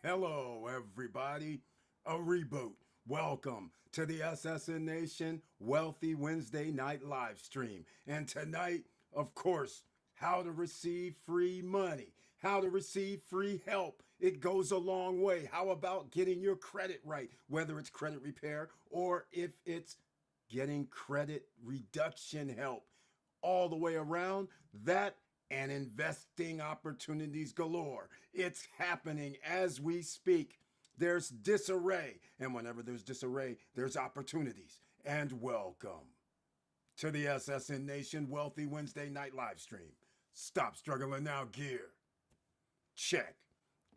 Hello, everybody. A reboot. Welcome to the SSN Nation Wealthy Wednesday night live stream. And tonight, of course, how to receive free money, how to receive free help. It goes a long way. How about getting your credit right, whether it's credit repair or if it's getting credit reduction help? All the way around that and investing opportunities galore. It's happening as we speak. There's disarray, and whenever there's disarray, there's opportunities. And welcome to the SSN Nation Wealthy Wednesday night live stream. Stop struggling now, gear. Check.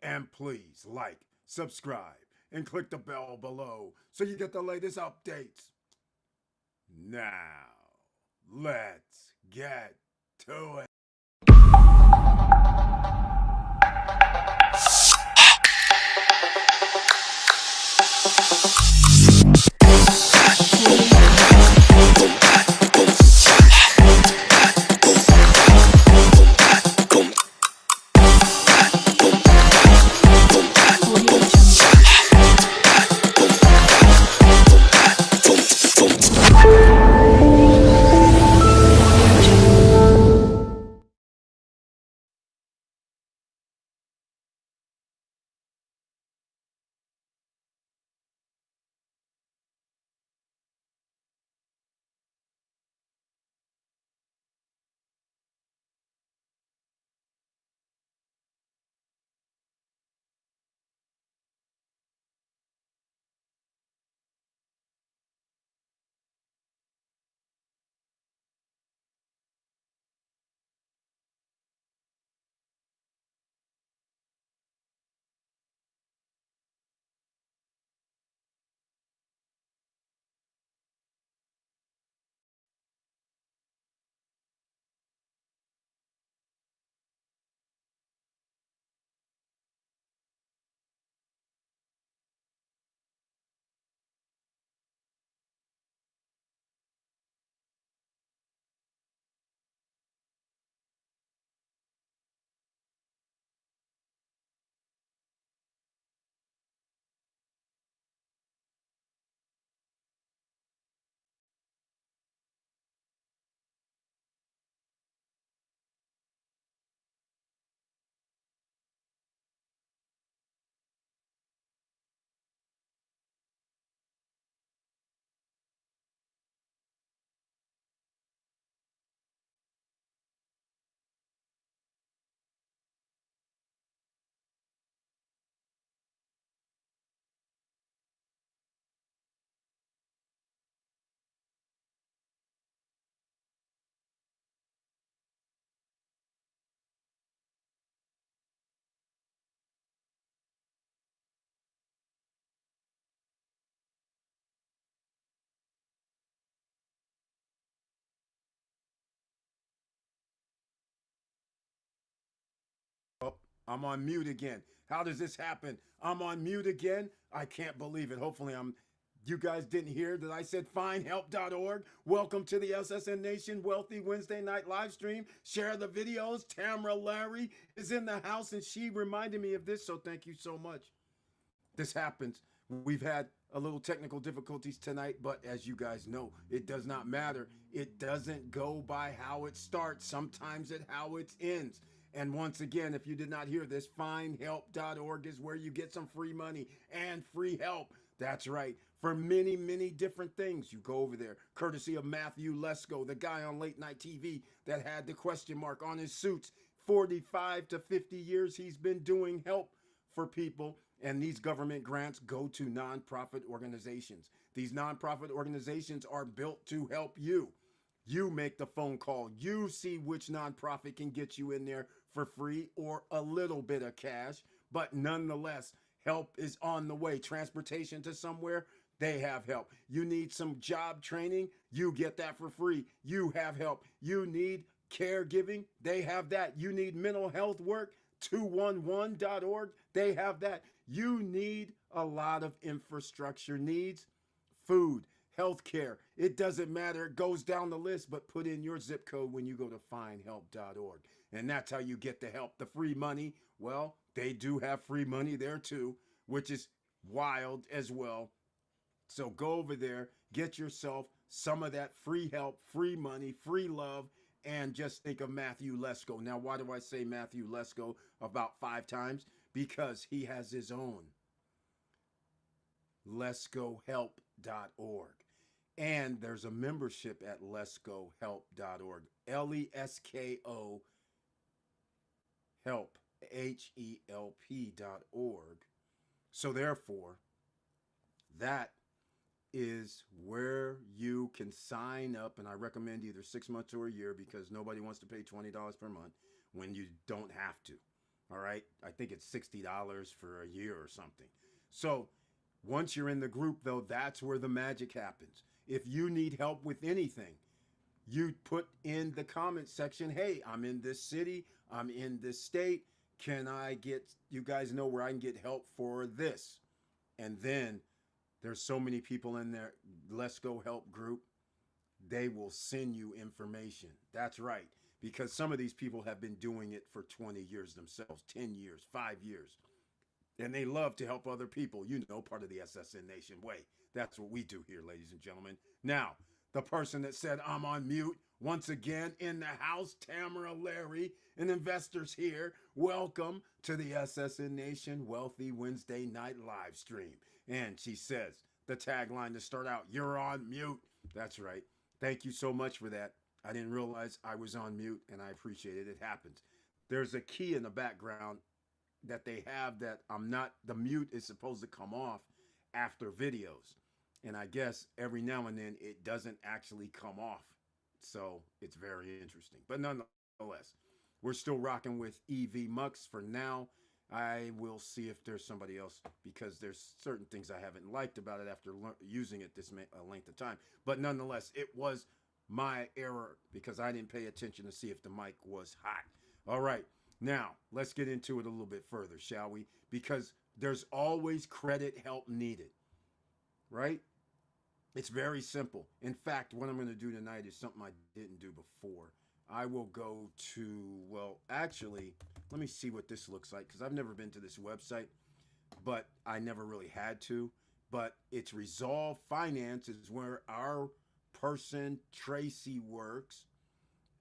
And please like, subscribe, and click the bell below so you get the latest updates. Now, let's get to it. Oh, I'm on mute again. How does this happen? I'm on mute again. I can't believe it. Hopefully, you guys didn't hear that I said findhelp.org. Welcome to the SSN Nation Wealthy Wednesday night live stream. Share the videos. Tamara Larry is in the house and she reminded me of this, so thank you so much. This happens. We've had a little technical difficulties tonight, but as you guys know, it does not matter. It doesn't go by how it starts, sometimes it how it ends. And once again, if you did not hear this, findhelp.org is where you get some free money and free help. That's right. For many, many different things. You go over there, courtesy of Matthew Lesko, the guy on late night TV that had the question mark on his suits. 45 to 50 years he's been doing help for people. And these government grants go to nonprofit organizations. These nonprofit organizations are built to help you. You make the phone call. You see which nonprofit can get you in there for free or a little bit of cash. But nonetheless, help is on the way. Transportation to somewhere, they have help. You need some job training, you get that for free. You have help. You need caregiving, they have that. You need mental health work, 211.org, they have that. You need a lot of infrastructure needs, food, healthcare. It doesn't matter. It goes down the list, but put in your zip code when you go to findhelp.org. And that's how you get the help. The free money, well, they do have free money there too, which is wild as well. So go over there, get yourself some of that free help, free money, free love, and just think of Matthew Lesko. Now, why do I say Matthew Lesko about 5 times? Because he has his own lescohelp.org. And there's a membership at lescohelp.org. Lesko help, HELP.org. So therefore, that is where you can sign up. And I recommend either 6 months or a year, because nobody wants to pay $20 per month when you don't have to. All right. I think it's $60 for a year or something. So once you're in the group, though, that's where the magic happens. If you need help with anything, you put in the comment section, hey, I'm in this city, I'm in this state. Can I get, you guys know where I can get help for this? And then there's so many people in there, Let's Go Help group, they will send you information. That's right. Because some of these people have been doing it for 20 years themselves, 10 years, 5 years. And they love to help other people, you know, part of the SSN Nation way. That's what we do here, ladies and gentlemen. Now, the person that said I'm on mute, once again in the house, Tamara Larry, and investors here, welcome to the SSN Nation Wealthy Wednesday night live stream. And she says, the tagline to start out, you're on mute. That's right. Thank you so much for that. I didn't realize I was on mute, and I appreciate it. It happens. There's a key in the background that they have that I'm not, the mute is supposed to come off after videos. And I guess every now and then it doesn't actually come off. So it's very interesting. But nonetheless, we're still rocking with EV Mux for now. I will see if there's somebody else, because there's certain things I haven't liked about it after using it this length of time. But nonetheless, it was my error because I didn't pay attention to see if the mic was hot. All right. Now, let's get into it a little bit further, shall we? Because there's always credit help needed, right? It's very simple. In fact, what I'm going to do tonight is something I didn't do before. I will go to, well, actually, let me see what this looks like, because I've never been to this website, but I never really had to. But it's Resolve Finance is where our person, Tracy, works.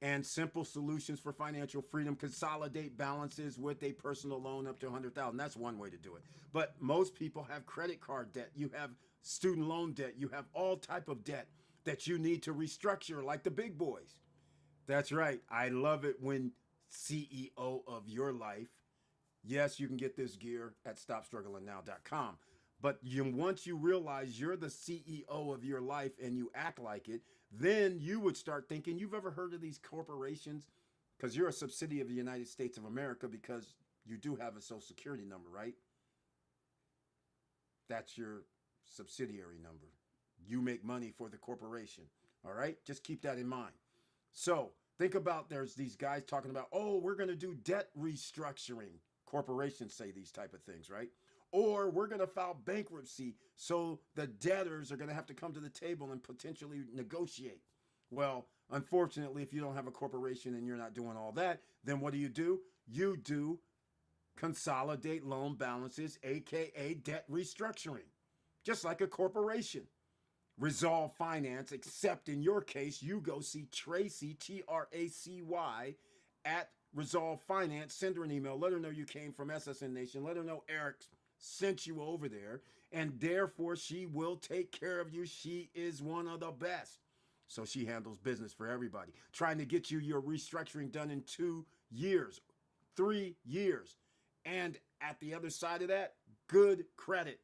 And simple solutions for financial freedom. Consolidate balances with a personal loan up to $100,000. That's one way to do it. But most people have credit card debt. You have student loan debt. You have all type of debt that you need to restructure, like the big boys. That's right. I love it when CEO of your life. Yes, you can get this gear at stopstrugglingnow.com. But once you realize you're the CEO of your life and you act like it, then you would start thinking, you've ever heard of these corporations? Because you're a subsidiary of the United States of America, because you do have a social security number, right? That's your subsidiary number. You make money for the corporation. All right? Just keep that in mind. So think about, there's these guys talking about, oh, we're going to do debt restructuring. Corporations say these type of things, right? Or we're going to file bankruptcy, so the debtors are going to have to come to the table and potentially negotiate. Well, unfortunately, if you don't have a corporation and you're not doing all that, then what do? You do consolidate loan balances, aka debt restructuring, just like a corporation. Resolve Finance, except in your case, you go see Tracy, Tracy, at Resolve Finance. Send her an email. Let her know you came from SSN Nation. Let her know Eric sent you over there, and therefore she will take care of you. She is one of the best. So she handles business for everybody, trying to get you your restructuring done in 2 years, 3 years. And at the other side of that, good credit.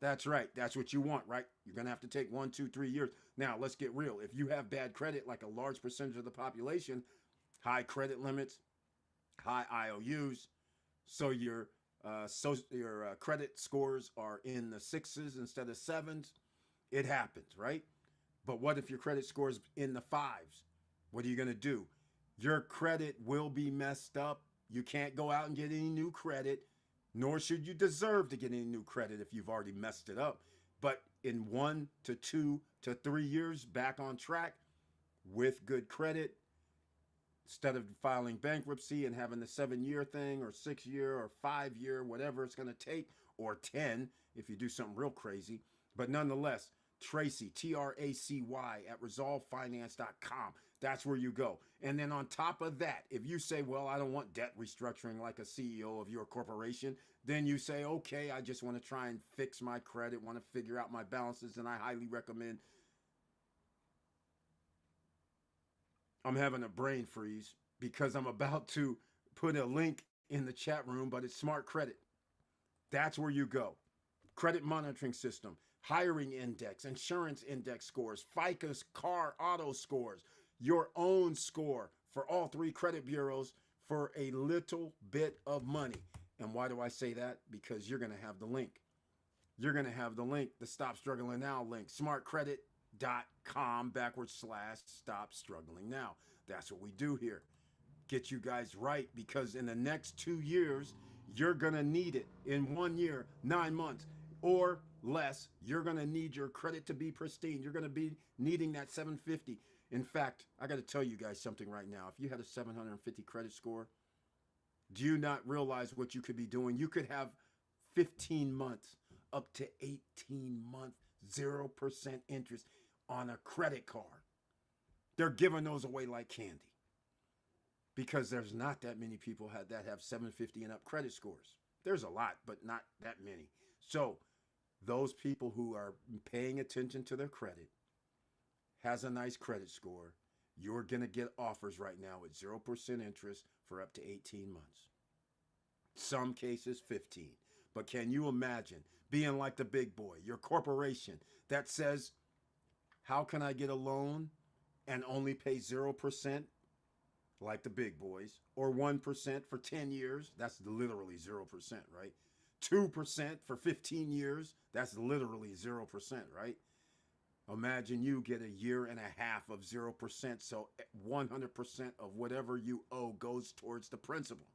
That's right. That's what you want, right? You're going to have to take 1, 2, 3 years. Now, let's get real. If you have bad credit, like a large percentage of the population, high credit limits, high IOUs, so your credit scores are in the 6s instead of 7s, it happens, right? But what if your credit score is in the 5s? What are you going to do? Your credit will be messed up. You can't go out and get any new credit, nor should you deserve to get any new credit if you've already messed it up. But in 1 to 2 to 3 years back on track with good credit, Instead of filing bankruptcy and having the 7 year thing or 6 year or 5 year, whatever it's going to take, or 10 if you do something real crazy. But nonetheless, Tracy, Tracy at resolvefinance.com. That's where you go. And then on top of that, if you say, well, I don't want debt restructuring like a CEO of your corporation, then you say, okay, I just want to try and fix my credit, want to figure out my balances, and I highly recommend. I'm having a brain freeze because I'm about to put a link in the chat room, but it's Smart Credit. That's where you go. Credit monitoring system, hiring index, insurance index scores, FICO's car auto scores, your own score for all three credit bureaus for a little bit of money. And why do I say that? Because you're going to have the link. You're going to have the link, the Stop Struggling Now link, smartcredit.com/stop struggling now. That's what we do here. Get you guys right, because in the next 2 years, you're going to need it. In 1 year, 9 months or less, you're going to need your credit to be pristine. You're going to be needing that 750. In fact, I got to tell you guys something right now. If you had a 750 credit score, do you not realize what you could be doing? You could have 15 months, up to 18 months, 0% interest on a credit card. They're giving those away like candy because there's not that many people that have 750 and up credit scores. There's a lot, but not that many. So those people who are paying attention to their credit, has a nice credit score, you're going to get offers right now at 0% interest for up to 18 months. Some cases 15. But can you imagine being like the big boy, your corporation that says, how can I get a loan and only pay 0% like the big boys, or 1% for 10 years? That's literally 0%, right? 2% for 15 years, that's literally 0%, right? Imagine you get a year and a half of 0%, so 100% of whatever you owe goes towards the principal.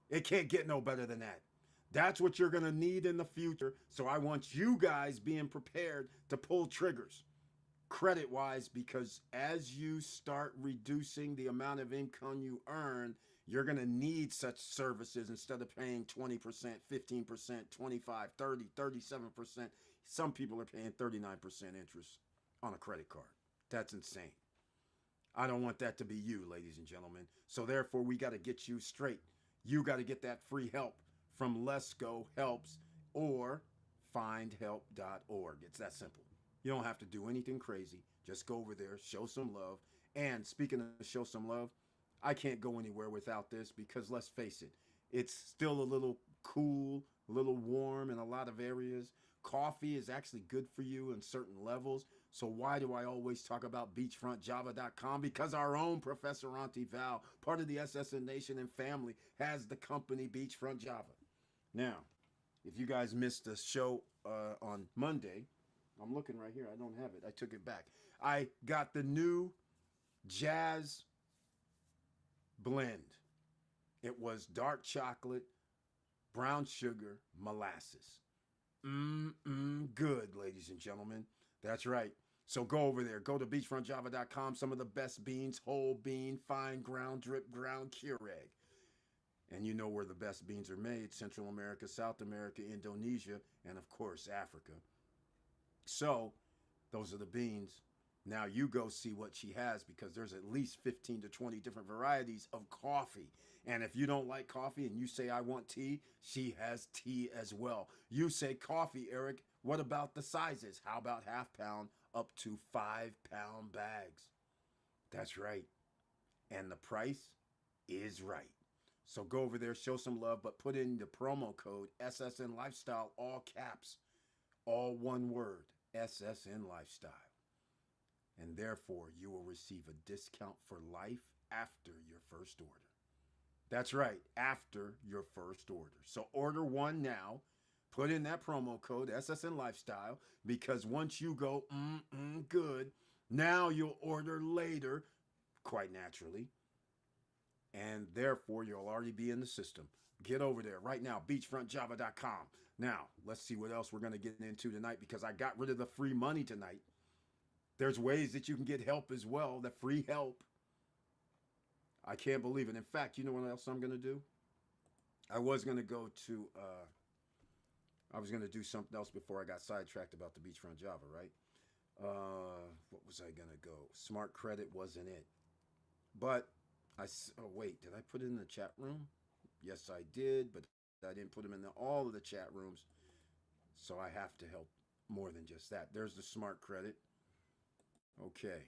It can't get no better than that. That's what you're going to need in the future, so I want you guys being prepared to pull triggers credit-wise, because as you start reducing the amount of income you earn, you're going to need such services instead of paying 20%, 15%, 25, 30, 37%. Some people are paying 39% interest on a credit card. That's insane. I don't want that to be you, ladies and gentlemen. So therefore, we got to get you straight. You got to get that free help from Let's Go Helps or findhelp.org. It's that simple. You don't have to do anything crazy. Just go over there, show some love. And speaking of show some love, I can't go anywhere without this, because let's face it, it's still a little cool, a little warm in a lot of areas. Coffee is actually good for you in certain levels. So why do I always talk about beachfrontjava.com? Because our own Professor Auntie Val, part of the SSN Nation and family, has the company Beachfront Java. Now, if you guys missed the show on Monday, I'm looking right here. I don't have it. I took it back. I got the new Jazz blend. It was dark chocolate, brown sugar, molasses. Good, ladies and gentlemen. That's right. So go over there. Go to beachfrontjava.com. Some of the best beans, whole bean, fine ground, drip ground, Keurig. And you know where the best beans are made: Central America, South America, Indonesia, and of course, Africa. So those are the beans. Now you go see what she has, because there's at least 15 to 20 different varieties of coffee. And if you don't like coffee and you say, I want tea, she has tea as well. You say coffee, Eric. What about the sizes? How about half pound up to 5-pound bags? That's right. And the price is right. So go over there, show some love, but put in the promo code SSN Lifestyle, all caps, all one word, SSN Lifestyle. And therefore, you will receive a discount for life after your first order. That's right, after your first order. So order one now. Put in that promo code, SSN Lifestyle, because once you go, good, now you'll order later, quite naturally. And therefore, you'll already be in the system. Get over there right now, beachfrontjava.com. Now, let's see what else we're going to get into tonight, because I got rid of the free money tonight. There's ways that you can get help as well, the free help. I can't believe it. In fact, you know what else I'm going to do? I was going to go to, I was going to do something else before I got sidetracked about the beachfront Java, right? What was I going to go? Smart credit wasn't it. But oh, wait, did I put it in the chat room? Yes, I did, but I didn't put them in all of the chat rooms. So I have to help more than just that. There's the smart credit. Okay.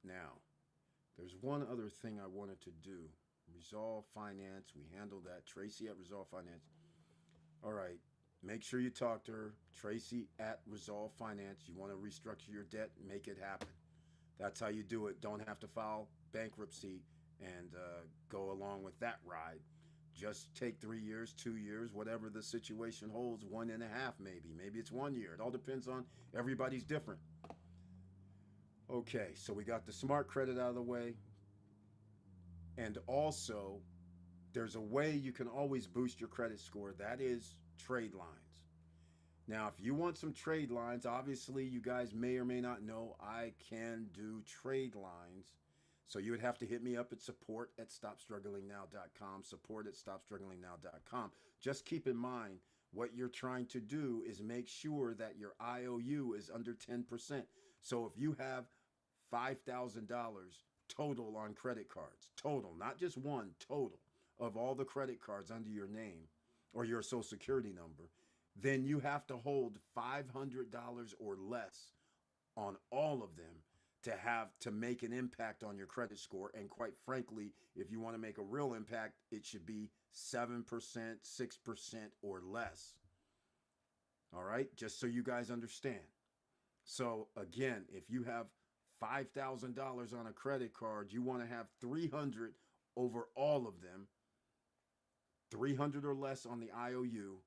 Now, there's one other thing I wanted to do. Resolve Finance. We handled that. Tracy at Resolve Finance. All right. Make sure you talk to her. Tracy at Resolve Finance. You want to restructure your debt, make it happen. That's how you do it. Don't have to file bankruptcy and go along with that ride. Just take 3 years, 2 years, whatever the situation holds, 1.5 maybe. Maybe it's 1 year. It all depends on everybody's different. Okay, so we got the smart credit out of the way. And also, there's a way you can always boost your credit score. That is trade lines. Now, if you want some trade lines, obviously you guys may or may not know I can do trade lines. So you would have to hit me up at support@stopstrugglingnow.com, support@stopstrugglingnow.com. Just keep in mind, what you're trying to do is make sure that your IOU is under 10%. So if you have $5,000 total on credit cards, total, not just one, total, of all the credit cards under your name or your social security number, then you have to hold $500 or less on all of them to make an impact on your credit score. And quite frankly, if you want to make a real impact, it should be 7%, 6% or less. All right, just so you guys understand. So again, if you have $5,000 on a credit card, you want to have 300 over all of them, 300 or less on the IOU.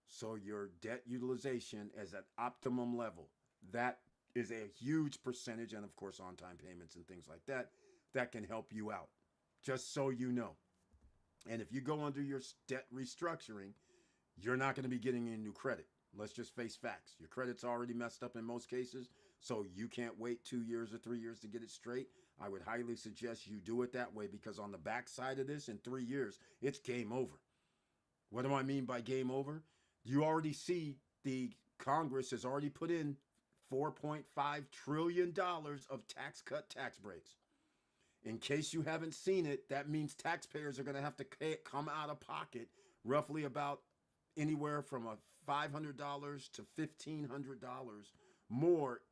So your debt utilization is at optimum level. That is a huge percentage, and of course on-time payments and things like that, that can help you out, just so you know. And if you go under your debt restructuring, you're not going to be getting any new credit. Let's just face facts. Your credit's already messed up in most cases, so you can't wait 2 years or 3 years to get it straight. I would highly suggest you do it that way, because on the back side of this, in 3 years, it's game over. What do I mean by game over? You already see the Congress has already put in $4.5 trillion of tax cut tax breaks. In case you haven't seen it, that means taxpayers are going to have to come out of pocket roughly about anywhere from $500 to $1,500 more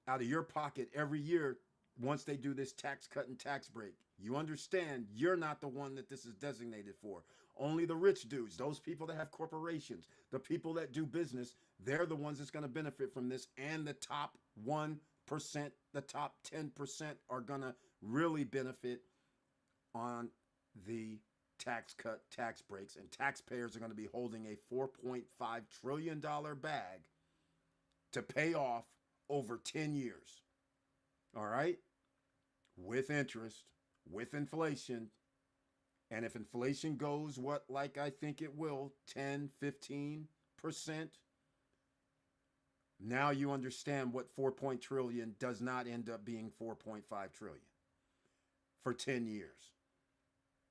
out of your pocket every year once they do this tax cut and tax break. You understand, you're not the one that this is designated for. Only the rich dudes, those people that have corporations, the people that do business, they're the ones that's going to benefit from this. And the top 1%, the top 10% are going to really benefit on the tax cut, tax breaks. And taxpayers are going to be holding a $4.5 trillion bag to pay off over 10 years. All right? With interest, with inflation. And if inflation goes like I think it will, 10, 15%, now you understand what 4 trillion does not end up being 4.5 trillion for 10 years.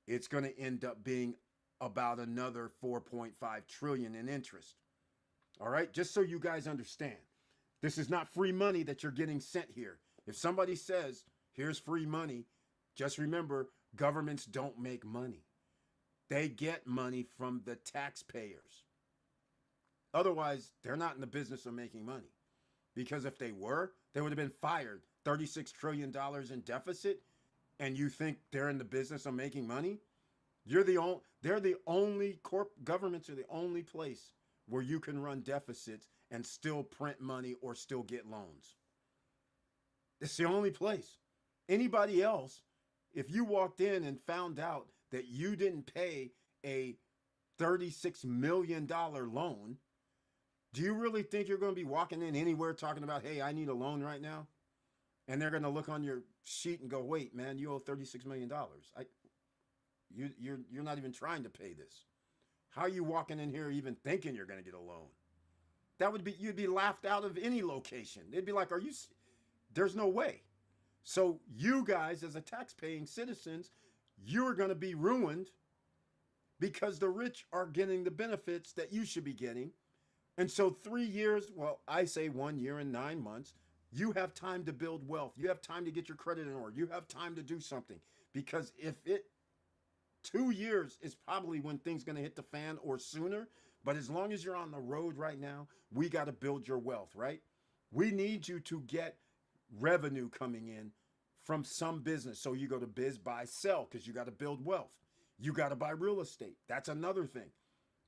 It's going to end up being about another 4.5 trillion in interest. All right? Just so you guys understand. This is not free money that you're getting sent here. If somebody says, here's free money, just remember, governments don't make money. They get money from the taxpayers. Otherwise, they're not in the business of making money. Because if they were, they would have been fired. $36 trillion in deficit, and you think they're in the business of making money? They're the only governments are the only place where you can run deficits and still print money or still get loans. It's the only place. Anybody else, if you walked in and found out that you didn't pay a $36 million loan, do you really think you're going to be walking in anywhere talking about, hey, I need a loan right now? And they're going to look on your sheet and go, wait, man, you owe $36 million. You're not even trying to pay this. How are you walking in here even thinking you're going to get a loan? You'd be laughed out of any location. They'd be like, there's no way. So you guys, as a tax-paying citizens, you're going to be ruined because the rich are getting the benefits that you should be getting. And so 3 years, well, I say 1 year and 9 months, you have time to build wealth. You have time to get your credit in order. You have time to do something. Because if it 2 years is probably when things going to hit the fan or sooner. But as long as you're on the road right now, we got to build your wealth, right? We need you to get revenue coming in from some business. So you go to biz, buy, sell because you got to build wealth. You got to buy real estate. That's another thing.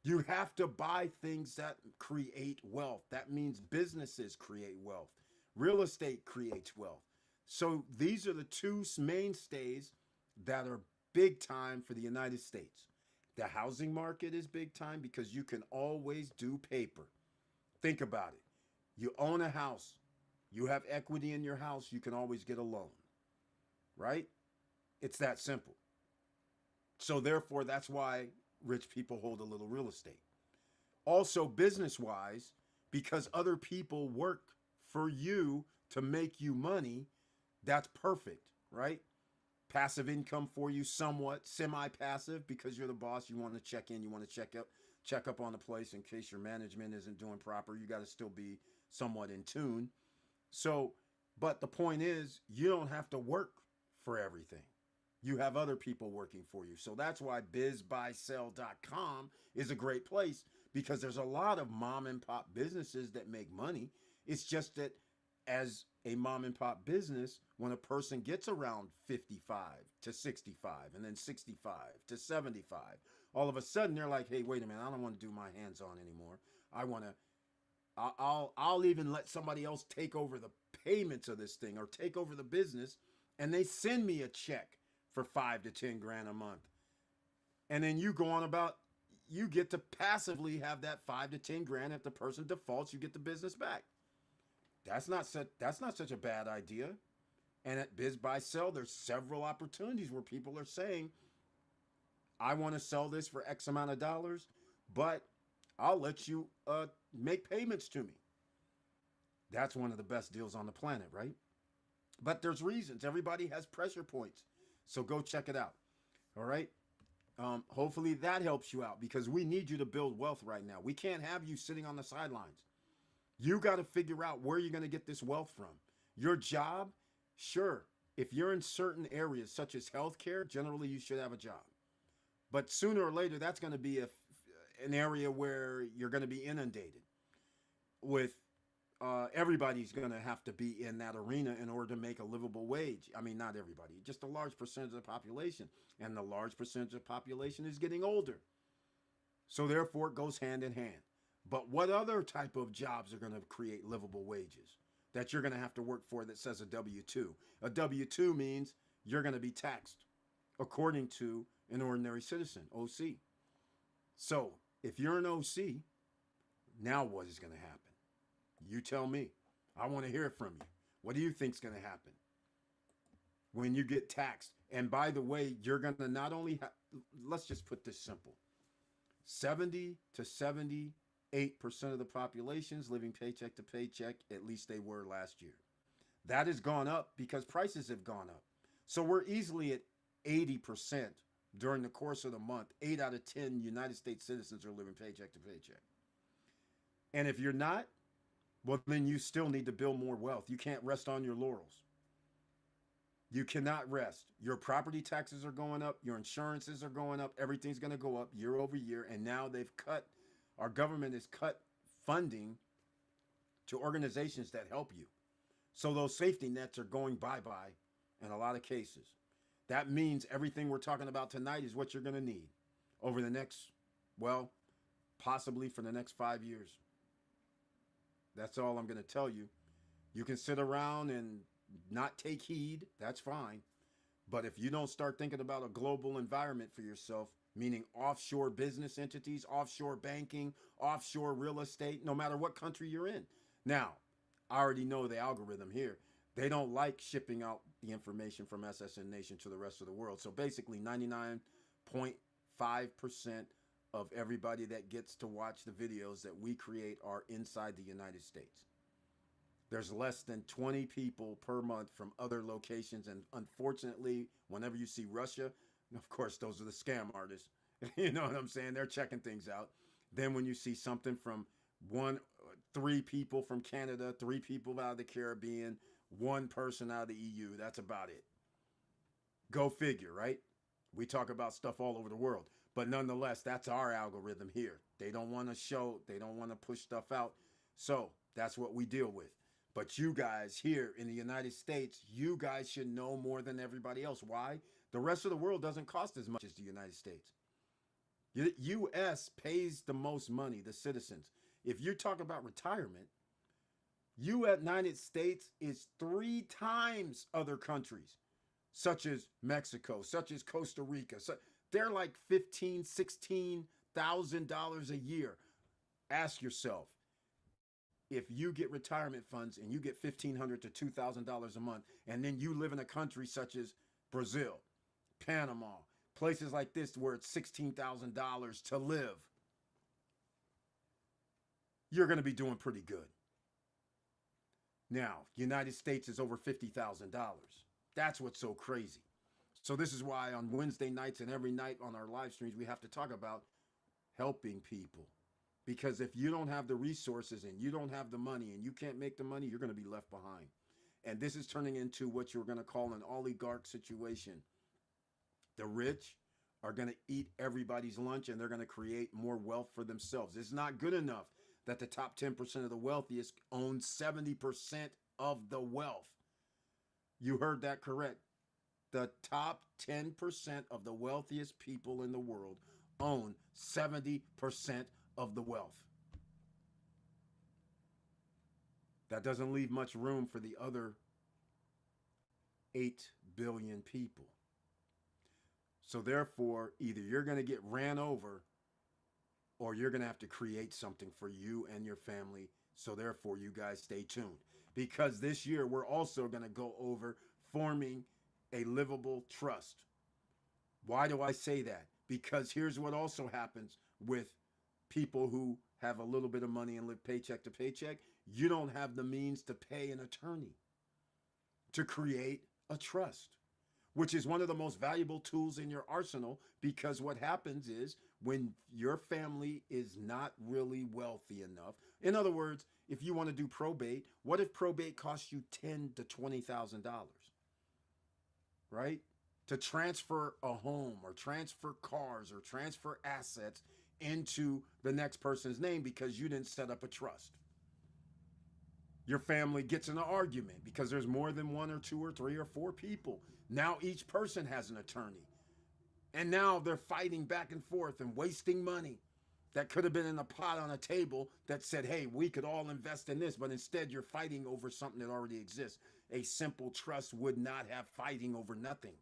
You have to buy things that create wealth. That means businesses create wealth. Real estate creates wealth. So these are the two mainstays that are big time for the United States. The housing market is big time because you can always do paper. Think about it. You own a house, you have equity in your house, you can always get a loan, right? It's that simple. So therefore, that's why rich people hold a little real estate. Also, business wise, because other people work for you to make you money, that's perfect, right? Passive income for you, somewhat semi-passive, because you're the boss. You want to check in, you want to check up on the place in case your management isn't doing proper. You got to still be somewhat in tune. So, but the point is, you don't have to work for everything. You have other people working for you. So that's why bizbuysell.com is a great place, because there's a lot of mom and pop businesses that make money. It's just that as a mom and pop business, when a person gets around 55 to 65 and then 65 to 75, all of a sudden they're like, hey, wait a minute, I don't want to do my hands on anymore. I'll even let somebody else take over the payments of this thing or take over the business, and they send me a check for 5 to 10 grand a month. And then you go on about, you get to passively have that 5 to 10 grand. If the person defaults, you get the business back. That's not such a bad idea. And at Biz Buy Sell, there's several opportunities where people are saying, I want to sell this for X amount of dollars, but I'll let you make payments to me. That's one of the best deals on the planet, right? But there's reasons. Everybody has pressure points. So go check it out. All right? Hopefully that helps you out, because we need you to build wealth right now. We can't have you sitting on the sidelines. You got to figure out where you're going to get this wealth from. Your job, sure. If you're in certain areas such as healthcare, generally you should have a job. But sooner or later, that's going to be an area where you're going to be inundated with everybody's going to have to be in that arena in order to make a livable wage. I mean, not everybody, just a large percentage of the population. And the large percentage of the population is getting older. So therefore, it goes hand in hand. But what other type of jobs are going to create livable wages that you're going to have to work for that says a W-2? A W-2 means you're going to be taxed according to an ordinary citizen, OC. So if you're an OC, now what is going to happen? You tell me. I want to hear it from you. What do you think is going to happen when you get taxed? And by the way, you're going to not only let's just put this simple. 70 to 78% of the population is living paycheck to paycheck. At least they were last year. That has gone up because prices have gone up. So we're easily at 80% during the course of the month. 8 out of 10 United States citizens are living paycheck to paycheck. And if you're not, well, then you still need to build more wealth. You can't rest on your laurels. You cannot rest. Your property taxes are going up. Your insurances are going up. Everything's going to go up year over year. And now our government has cut funding to organizations that help you. So those safety nets are going bye-bye in a lot of cases. That means everything we're talking about tonight is what you're going to need over the next, well, possibly for the next 5 years. That's all I'm going to tell you. You can sit around and not take heed. That's fine. But if you don't start thinking about a global environment for yourself, meaning offshore business entities, offshore banking, offshore real estate, no matter what country you're in. Now, I already know the algorithm here. They don't like shipping out the information from SSN Nation to the rest of the world. So basically 99.5% of everybody that gets to watch the videos that we create are inside the United States. There's less than 20 people per month from other locations. And unfortunately, whenever you see Russia, of course, those are the scam artists. You know what I'm saying? They're checking things out. Then when you see something from one, three people from Canada, three people out of the Caribbean, one person out of the EU, that's about it. Go figure, right? We talk about stuff all over the world. But nonetheless, that's our algorithm here. They don't want to show, they don't want to push stuff out. So that's what we deal with. But you guys here in the United States, you guys should know more than everybody else. Why? The rest of the world doesn't cost as much as the United States. The U.S. pays the most money, the citizens. If you talk about retirement, United States is 3 times other countries, such as Mexico, such as Costa Rica. So they're like $15,000, $16,000 a year. Ask yourself, if you get retirement funds and you get $1,500 to $2,000 a month, and then you live in a country such as Brazil, Panama, places like this where it's $16,000 to live, you're going to be doing pretty good. Now, United States is over $50,000. That's what's so crazy. So this is why on Wednesday nights and every night on our live streams, we have to talk about helping people. Because if you don't have the resources and you don't have the money and you can't make the money, you're going to be left behind. And this is turning into what you're going to call an oligarch situation. The rich are going to eat everybody's lunch and they're going to create more wealth for themselves. It's not good enough that the top 10% of the wealthiest own 70% of the wealth. You heard that correct. The top 10% of the wealthiest people in the world own 70% of the wealth. That doesn't leave much room for the other 8 billion people. So therefore, either you're going to get ran over or you're going to have to create something for you and your family. So therefore, you guys stay tuned. Because this year, we're also going to go over forming a livable trust. Why do I say that? Because here's what also happens with people who have a little bit of money and live paycheck to paycheck. You don't have the means to pay an attorney to create a trust, which is one of the most valuable tools in your arsenal, because what happens is when your family is not really wealthy enough, in other words, if you want to do probate, what if probate costs you $10,000 to $20,000, right? To transfer a home or transfer cars or transfer assets into the next person's name because you didn't set up a trust. Your family gets in an argument because there's more than 1 or 2 or 3 or 4 people. Now each person has an attorney. And now they're fighting back and forth and wasting money that could have been in a pot on a table that said, hey, we could all invest in this, but instead you're fighting over something that already exists. A simple trust would not have fighting over nothing.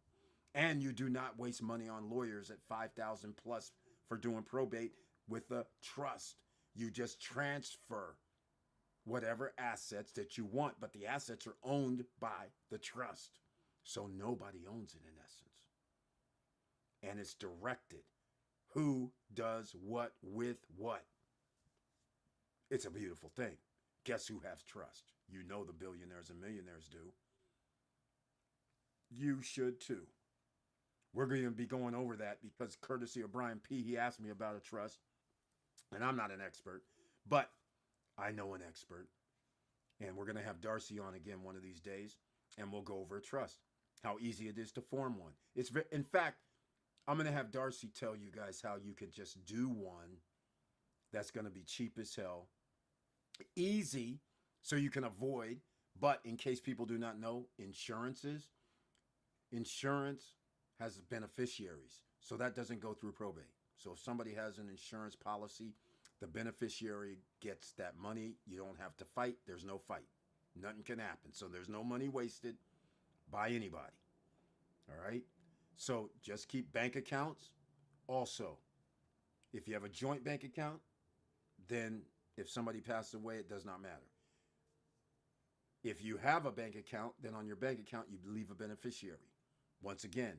And you do not waste money on lawyers at $5,000 plus for doing probate with a trust. You just transfer whatever assets that you want, but the assets are owned by the trust. So nobody owns it in essence. And it's directed. Who does what with what? It's a beautiful thing. Guess who has trust? You know the billionaires and millionaires do. You should too. We're going to be going over that because courtesy of Brian P., he asked me about a trust. And I'm not an expert, but I know an expert. And we're going to have Darcy on again one of these days, and we'll go over a trust, how easy it is to form one. In fact, I'm going to have Darcy tell you guys how you could just do one that's going to be cheap as hell, easy so you can avoid, but in case people do not know, insurance has beneficiaries, so that doesn't go through probate. So if somebody has an insurance policy, the beneficiary gets that money. You don't have to fight. There's no fight. Nothing can happen. So there's no money wasted by anybody. All right? So just keep bank accounts. Also, if you have a joint bank account, then if somebody passes away, it does not matter. If you have a bank account, then on your bank account, you leave a beneficiary. Once again,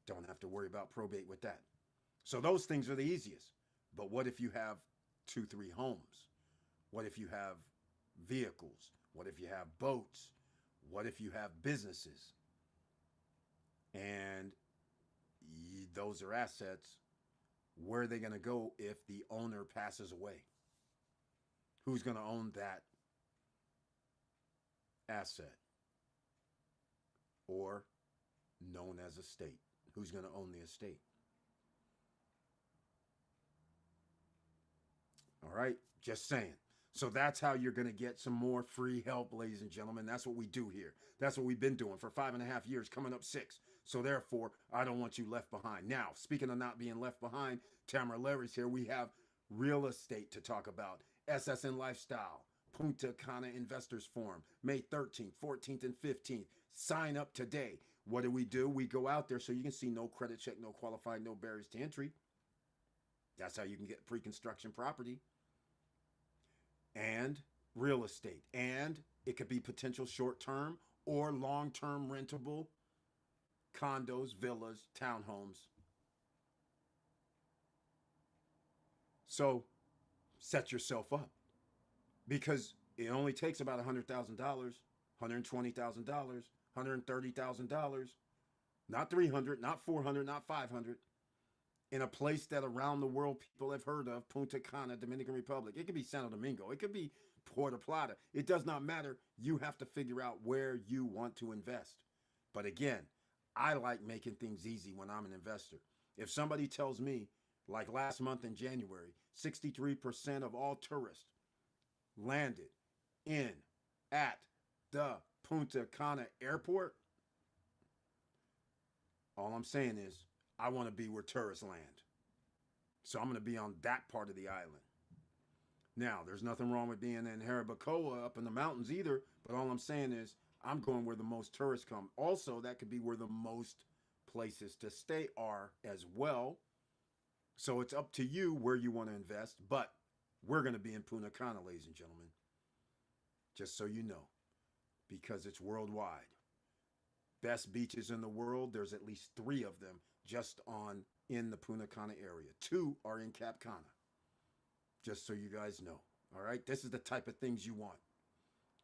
don't have to worry about probate with that. So those things are the easiest. But what if you have 2, 3 homes? What if you have vehicles? What if you have boats? What if you have businesses? And those are assets. Where are they going to go if the owner passes away? Who's going to own that asset? Or known as estate? Who's going to own the estate? All right, just saying. So that's how you're going to get some more free help, ladies and gentlemen. That's what we do here. That's what we've been doing for 5.5 years, coming up 6. So therefore, I don't want you left behind. Now, speaking of not being left behind, Tamara Larry's here. We have real estate to talk about. SSN Lifestyle, Punta Cana Investors Forum, May 13th, 14th, and 15th. Sign up today. What do? We go out there so you can see no credit check, no qualified, no barriers to entry. That's how you can get pre-construction property and real estate. And it could be potential short-term or long-term rentable condos, villas, townhomes. So set yourself up because it only takes about $100,000, $120,000, $130,000, not 300, not 400, not 500, in a place that around the world people have heard of, Punta Cana, Dominican Republic. It could be Santo Domingo. It could be Puerto Plata. It does not matter. You have to figure out where you want to invest. But again, I like making things easy when I'm an investor. If somebody tells me, like last month in January, 63% of all tourists landed in, at the Punta Cana airport, all I'm saying is I want to be where tourists land. So I'm going to be on that part of the island. Now, there's nothing wrong with being in Jarabacoa up in the mountains either, but all I'm saying is I'm going where the most tourists come. Also, that could be where the most places to stay are as well. So it's up to you where you want to invest, but we're going to be in Punta Cana, ladies and gentlemen, just so you know, because it's worldwide. Best beaches in the world, there's at least 3 of them just on in the Punta Cana area. 2 are in Cap Cana, just so you guys know. All right, this is the type of things you want.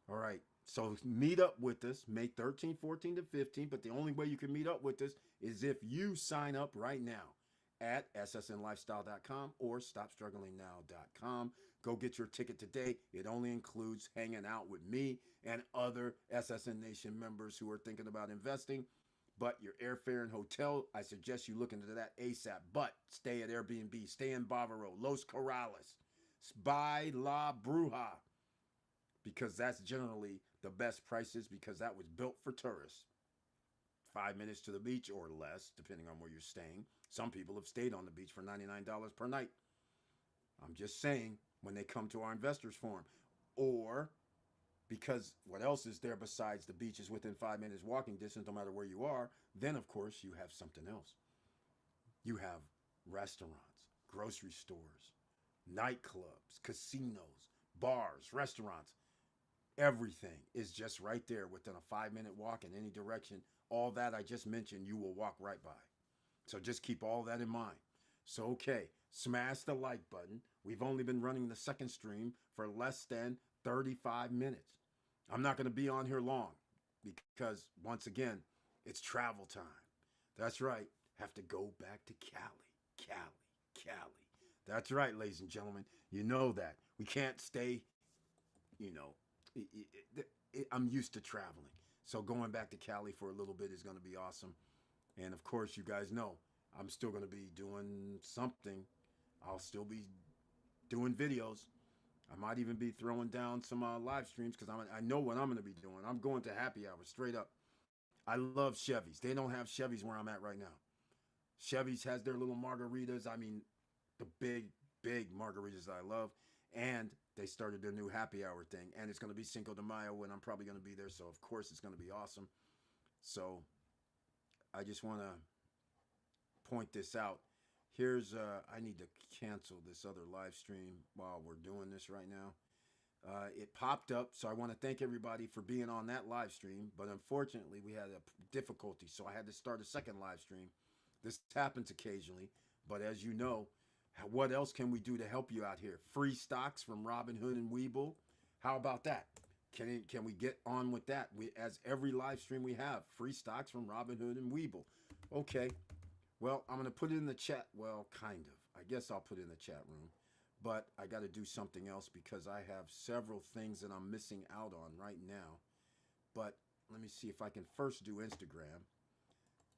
All right, so meet up with us May 13th, 14th, and 15th, but the only way you can meet up with us is if you sign up right now at ssnlifestyle.com or stopstrugglingnow.com. Go get your ticket today. It only includes hanging out with me and other SSN Nation members who are thinking about investing. But your airfare and hotel, I suggest you look into that ASAP. But stay at Airbnb, stay in Bavaro, Los Corrales, by La Bruja, because that's generally the best prices because that was built for tourists. 5 minutes to the beach or less, depending on where you're staying. Some people have stayed on the beach for $99 per night. I'm just saying, when they come to our investors forum, or because what else is there besides the beach is within 5 minutes walking distance, no matter where you are, then of course you have something else. You have restaurants, grocery stores, nightclubs, casinos, bars, restaurants. Everything is just right there within a 5-minute walk in any direction. All that I just mentioned, you will walk right by. So just keep all that in mind. So, okay, smash the like button. We've only been running the second stream for less than 35 minutes. I'm not going to be on here long because, once again, it's travel time. That's right. Have to go back to Cali. That's right, ladies and gentlemen. You know that. We can't stay, you know, I'm used to traveling. So going back to Cali for a little bit is going to be awesome. And of course, you guys know I'm still going to be doing something. I'll still be doing videos. I might even be throwing down some live streams because I know what I'm going to be doing. I'm going to happy hour straight up. I love Chevys. They don't have Chevys where I'm at right now. Chevys has their little margaritas. I mean, the big margaritas I love. And they started their new happy hour thing. And it's going to be Cinco de Mayo when I'm probably going to be there. So, of course, it's going to be awesome. So, I just want to point this out. Here's, I need to cancel this other live stream while we're doing this right now. It popped up, so I want to thank everybody for being on that live stream. But unfortunately, we had a difficulty, so I had to start a second live stream. This happens occasionally, but as you know, what else can we do to help you out here? Free stocks from Robinhood and Webull. How about that? Can we get on with that? We, as every live stream we have, free stocks from Robinhood and Weeble. Okay. Well, I'm gonna put it in the chat. Well, kind of. I guess I'll put it in the chat room. But I got to do something else because I have several things that I'm missing out on right now. But let me see if I can first do Instagram.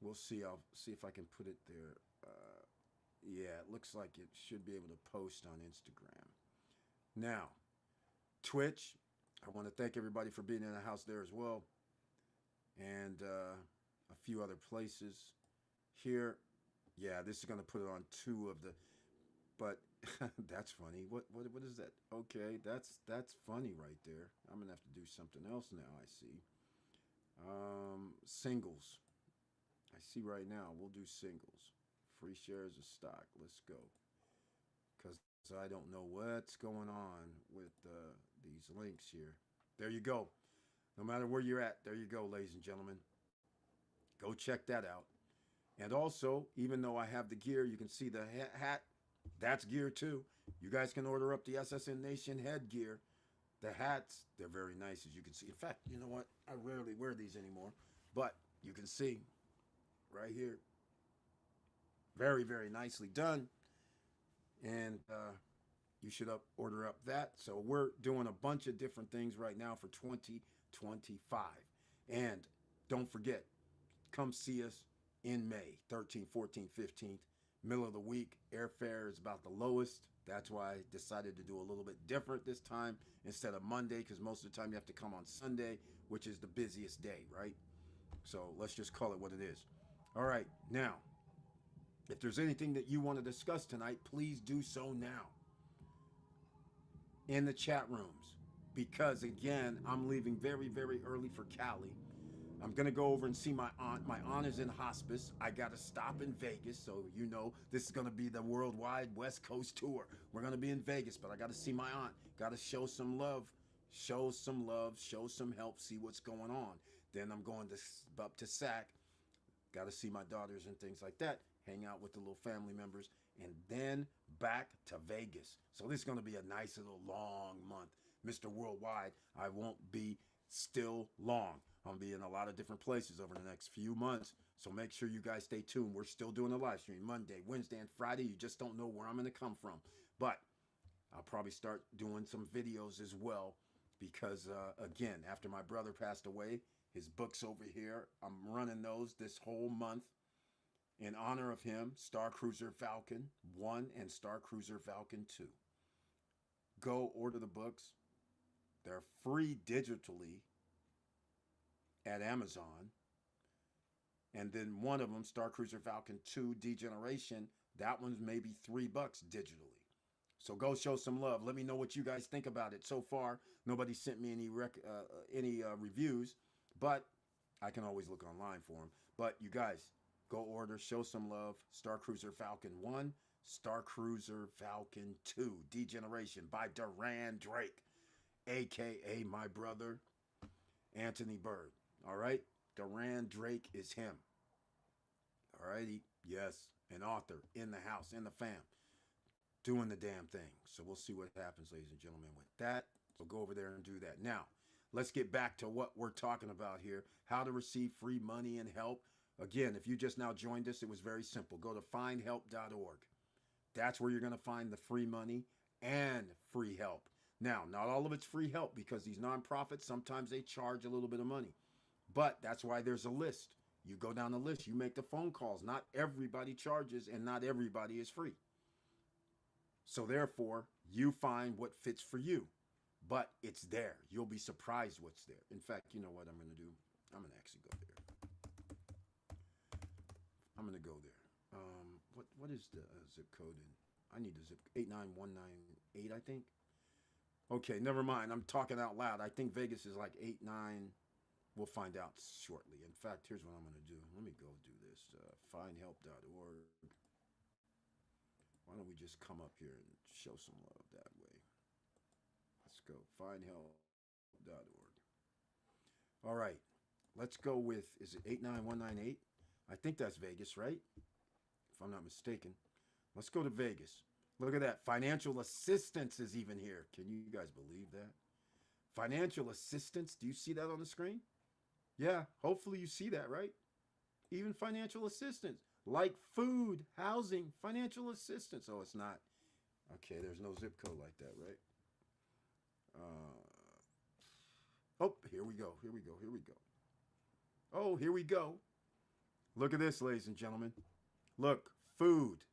We'll see. I'll see if I can put it there. Yeah, it looks like it should be able to post on Instagram. Now, Twitch. I want to thank everybody for being in the house there as well, and a few other places here. Yeah, this is gonna put it on two of the. But that's funny. What is that? Okay, that's funny right there. I'm gonna have to do something else now. I see. Singles. I see right now. We'll do singles. Free shares of stock. Let's go. Because I don't know what's going on with these links here. There you go. No matter where you're at, there you go, ladies and gentlemen. Go check that out. And also, even though I have the gear, you can see the hat. That's gear too. You guys can order up the SSN Nation headgear. The hats, they're very nice, as you can see. In fact, you know what? I rarely wear these anymore. But you can see right here. Very, very nicely done. And you should order up that. So we're doing a bunch of different things right now for 2025. And don't forget, come see us in May, 13th, 14th, 15th, middle of the week. Airfare is about the lowest. That's why I decided to do a little bit different this time instead of Monday, because most of the time you have to come on Sunday, which is the busiest day, right? So let's just call it what it is. All right, now, if there's anything that you want to discuss tonight, please do so now in the chat rooms, because again, I'm leaving very, very early for Cali. I'm going to go over and see my aunt. My aunt is in hospice. I got to stop in Vegas. So, you know, this is going to be the worldwide West Coast tour. We're going to be in Vegas, but I got to see my aunt. Got to show some love, show some love, show some help, see what's going on. Then I'm going to up to SAC. Got to see my daughters and things like that. Hang out with the little family members. And then back to Vegas. So this is going to be a nice little long month. Mr. Worldwide, I won't be still long. I'll be in a lot of different places over the next few months. So make sure you guys stay tuned. We're still doing a live stream Monday, Wednesday, and Friday. You just don't know where I'm going to come from. But I'll probably start doing some videos as well because, again, after my brother passed away, his book's over here. I'm running those this whole month in honor of him. Star Cruiser Falcon 1 and Star Cruiser Falcon 2. Go order the books. They're free digitally at Amazon. And then one of them, Star Cruiser Falcon 2 Degeneration, that one's maybe $3 digitally. So go show some love. Let me know what you guys think about it. So far, nobody sent me any reviews, but I can always look online for them. But you guys, go order, show some love. Star Cruiser Falcon 1, Star Cruiser Falcon 2 Degeneration by Duran Drake, a.k.a. my brother, Anthony Bird. All right? Duran Drake is him. All righty? Yes, an author in the house, in the fam, doing the damn thing. So we'll see what happens, ladies and gentlemen, with that. So go over there and do that. Now, let's get back to what we're talking about here, how to receive free money and help. Again, if you just now joined us, it was very simple. Go to findhelp.org. That's where you're going to find the free money and free help. Now, not all of it's free help because these nonprofits, sometimes they charge a little bit of money. But that's why there's a list. You go down the list, you make the phone calls. Not everybody charges and not everybody is free. So therefore, you find what fits for you. But it's there. You'll be surprised what's there. In fact, you know what I'm going to do? I'm going to actually go there. I'm going to go there. What is the zip code in? I need the zip 89198, I think. Okay, never mind. I'm talking out loud. I think Vegas is like 89. We'll find out shortly. In fact, here's what I'm going to do. Let me go do this. Findhelp.org. Why don't we just come up here and show some love that way? Let's go. Findhelp.org. All right. Let's go with, is it 89198? I think that's Vegas, right? If I'm not mistaken. Let's go to Vegas. Look at that. Financial assistance is even here. Can you guys believe that? Financial assistance. Do you see that on the screen? Yeah, hopefully you see that, right? Even financial assistance, like food, housing, financial assistance. Oh, it's not. Okay, there's no zip code like that, right? Oh, here we go. Here we go. Here we go. Oh, here we go. Look at this, ladies and gentlemen. Look, food,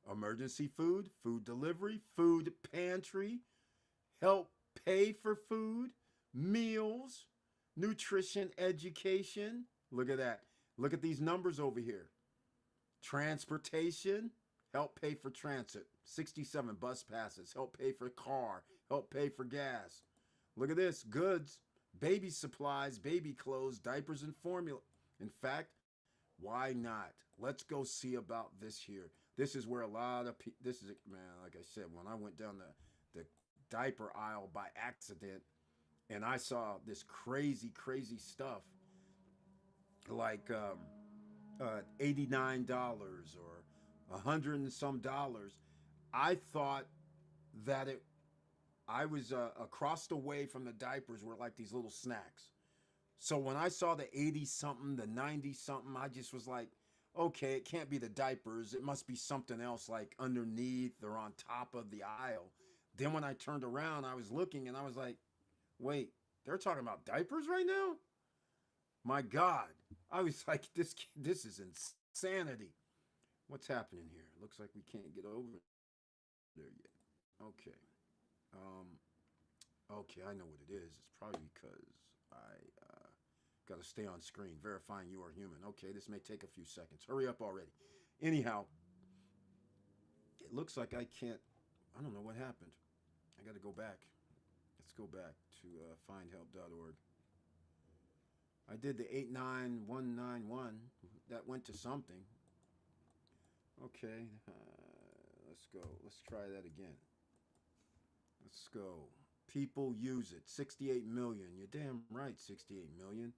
emergency food, food delivery, food pantry, help pay for food, meals, nutrition education. Look at that. Look at these numbers over here. Transportation, help pay for transit. 67 bus passes, help pay for car, help pay for gas. Look at this, goods, baby supplies, baby clothes, diapers, and formula. In fact, why not? Let's go see about this here. This is where a lot of people, this is, man, like I said, when I went down the diaper aisle by accident and I saw this crazy, crazy stuff like $89 or 100 and some dollars, I thought that I was across the way from the diapers were like these little snacks. So when I saw the 80 something, the 90 something, I just was like, okay, it can't be the diapers. It must be something else like underneath or on top of the aisle. Then when I turned around, I was looking and I was like, wait, they're talking about diapers right now? My God. I was like, this is insanity. What's happening here? Looks like we can't get over there yet. Okay. Okay, I know what it is. It's probably because I got to stay on screen, verifying you are human. Okay, this may take a few seconds. Hurry up already. Anyhow, it looks like I can't. I don't know what happened. I got to go back. Let's go back to findhelp.org. I did the 89191. That went to something. Okay, let's go. Let's try that again. Let's go. People use it. 68 million. You're damn right, 68 million.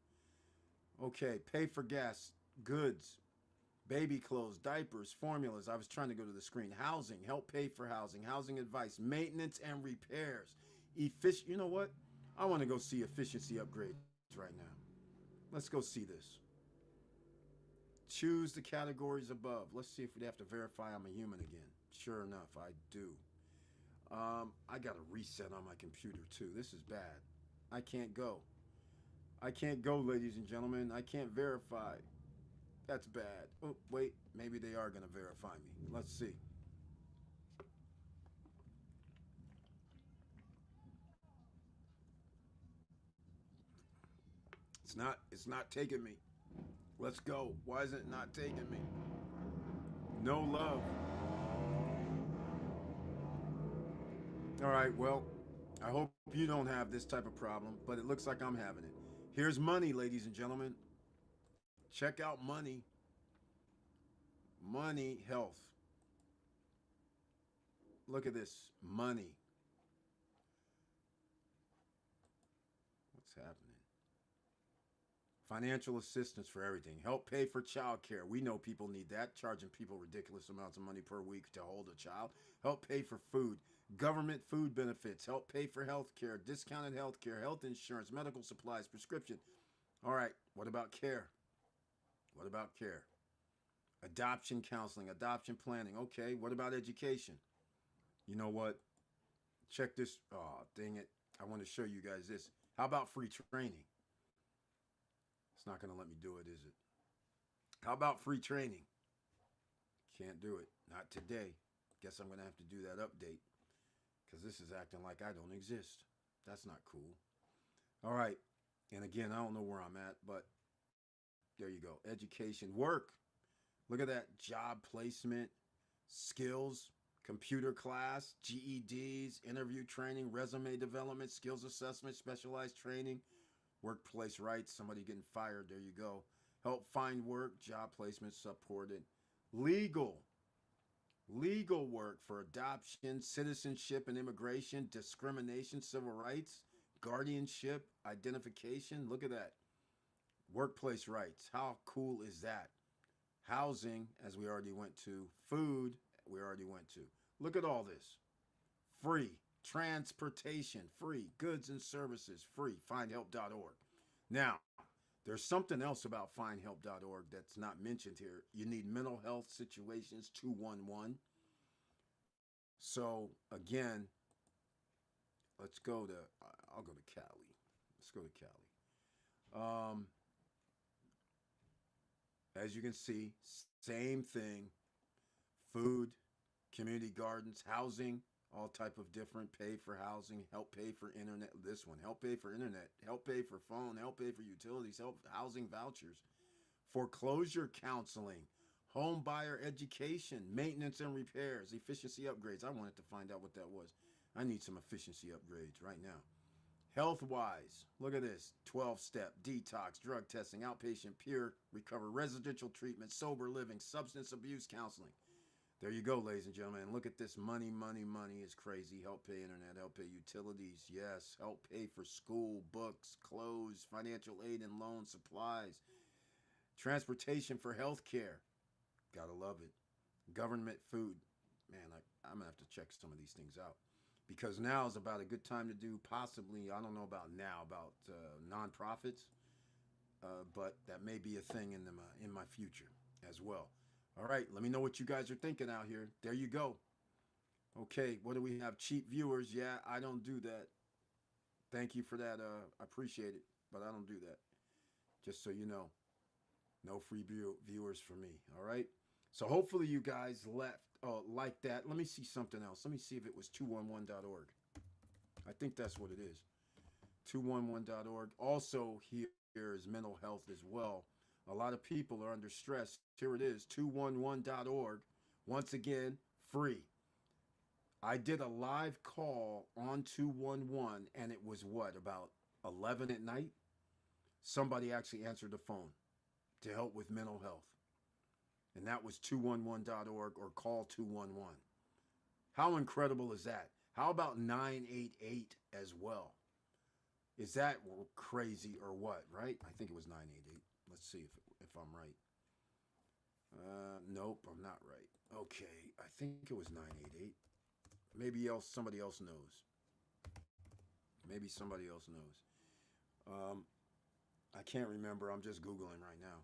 Okay, pay for gas, goods, baby clothes, diapers, formulas. I was trying to go to the screen. Housing, help pay for housing, housing advice, maintenance and repairs. You know what? I want to go see efficiency upgrades right now. Let's go see this. Choose the categories above. Let's see if we have to verify I'm a human again. Sure enough, I do. I got to reset on my computer too. This is bad. I can't go. I can't go, ladies and gentlemen. I can't verify. That's bad. Oh, wait. Maybe they are going to verify me. Let's see. It's not taking me. Let's go. Why is it not taking me? No love. All right, well, I hope you don't have this type of problem, but it looks like I'm having it. Here's money, ladies and gentlemen. Check out money. Money, health. Look at this. Money. What's happening? Financial assistance for everything. Help pay for child care. We know people need that. Charging people ridiculous amounts of money per week to hold a child. Help pay for food. Government food benefits. Help pay for health care. Discounted health care. Health insurance. Medical supplies. Prescription. All right. What about care? What about care? Adoption counseling. Adoption planning. Okay. What about education? You know what? Check this. Oh, dang it. I want to show you guys this. How about free training? It's not going to let me do it, is it? How about free training? Can't do it. Not today. Guess I'm going to have to do that update because this is acting like I don't exist. That's not cool. All right. And again, I don't know where I'm at, but there you go. Education, work. Look at that. Job placement, skills, computer class, GEDs, interview training, resume development, skills assessment, specialized training, workplace rights, somebody getting fired. There you go. Help find work, job placement supported. Legal work for adoption, citizenship and immigration, discrimination, civil rights, guardianship, identification. Look at that. Workplace rights. How cool is that? Housing, as we already went to. Food, we already went to. Look at all this. Free. Transportation free. Goods and services free. Findhelp.org. Now, there's something else about findhelp.org that's not mentioned here. You need mental health situations 211. So, again, let's go to, I'll go to Cali. Let's go to Cali. As you can see, same thing. Food, community gardens, housing, all type of different, pay for housing, help pay for internet. This one, help pay for internet, help pay for phone, help pay for utilities, help housing vouchers, foreclosure counseling, home buyer education, maintenance and repairs, efficiency upgrades. I wanted to find out what that was. I need some efficiency upgrades right now. Health wise, look at this: 12-step detox, drug testing, outpatient peer recovery, residential treatment, sober living, substance abuse counseling. There you go, ladies and gentlemen. Look at this. Money, money, money is crazy. Help pay internet, help pay utilities. Yes. Help pay for school, books, clothes, financial aid and loan, supplies. Transportation for health care. Gotta love it. Government food. Man, I'm going to have to check some of these things out. Because now is about a good time to do possibly, I don't know about now, about nonprofits. But that may be a thing in my future as well. All right, let me know what you guys are thinking out here. There you go. Okay, what do we have? Cheap viewers. Yeah, I don't do that. Thank you for that. I appreciate it, but I don't do that. Just so you know, no free viewers for me. All right. So hopefully you guys left like that. Let me see something else. Let me see if it was 211.org. I think that's what it is. 211.org. Also here is mental health as well. A lot of people are under stress. Here it is, 211.org. Once again, free. I did a live call on 211, and it was what, about 11 at night? Somebody actually answered the phone to help with mental health. And that was 211.org or call 211. How incredible is that? How about 988 as well? Is that crazy or what, right? I think it was 988. Let's see if I'm right. Nope, I'm not right. Okay, I think it was 988. Maybe somebody else knows. Maybe somebody else knows. I can't remember. I'm just Googling right now.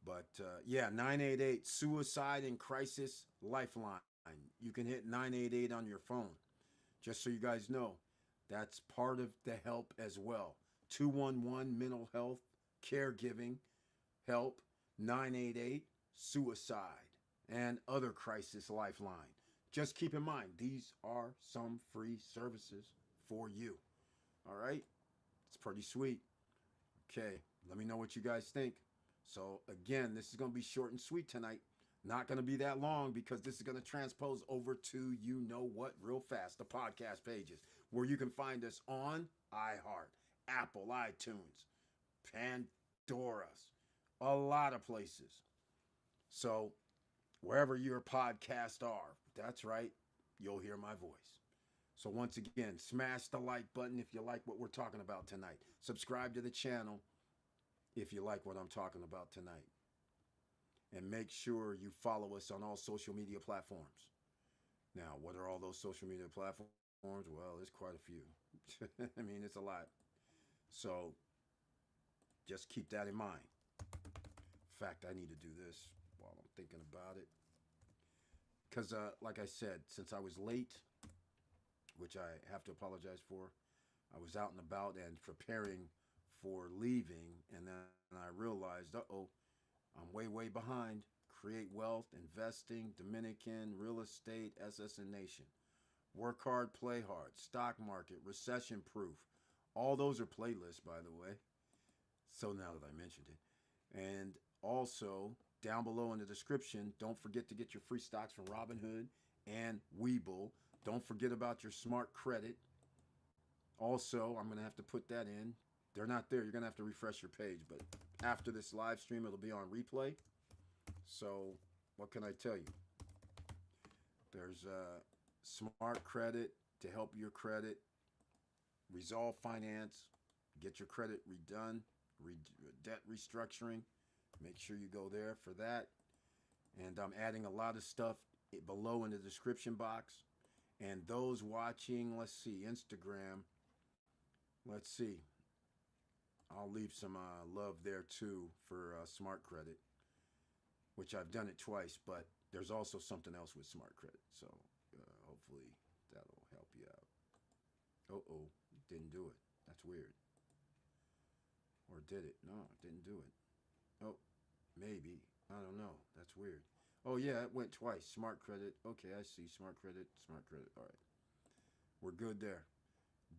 But yeah, 988, Suicide and Crisis Lifeline. You can hit 988 on your phone. Just so you guys know, that's part of the help as well. 211 mental health, caregiving, help, 988 suicide, and other crisis lifeline. Just keep in mind, these are some free services for you. All right? It's pretty sweet. Okay, let me know what you guys think. So again, this is going to be short and sweet tonight. Not going to be that long because this is going to transpose over to you know what real fast, the podcast pages, where you can find us on iHeart, Apple, iTunes, Pandora's, a lot of places. So wherever your podcasts are, that's right, you'll hear my voice. So once again, smash the like button if you like what we're talking about tonight. Subscribe to the channel if you like what I'm talking about tonight. And make sure you follow us on all social media platforms. Now, what are all those social media platforms? Well, there's quite a few. I mean, it's a lot. So just keep that in mind. In fact, I need to do this while I'm thinking about it. Because, like I said, since I was late, which I have to apologize for, I was out and about and preparing for leaving, and then I realized, uh-oh, I'm way behind. Create Wealth, Investing, Dominican, Real Estate, SSN Nation. Work Hard, Play Hard, Stock Market, Recession Proof. All those are playlists, by the way. So now that I mentioned it. And also, down below in the description, don't forget to get your free stocks from Robinhood and Webull. Don't forget about your smart credit. Also, I'm going to have to put that in. They're not there. You're going to have to refresh your page. But after this live stream, it'll be on replay. So what can I tell you? There's smart credit to help your credit. Resolve Finance. Get your credit redone. Debt restructuring. Make sure you go there for that. And I'm adding a lot of stuff below in the description box. And those watching, let's see, Instagram, let's see. I'll leave some love there too for Smart Credit, which I've done it twice, but there's also something else with Smart Credit. So hopefully that'll help you out. Oh, didn't do it. That's weird. Or did it? No, it didn't do it. Oh, maybe. I don't know. That's weird. Oh, yeah, it went twice. Smart Credit. Okay, I see. Smart Credit. Smart Credit. All right. We're good there.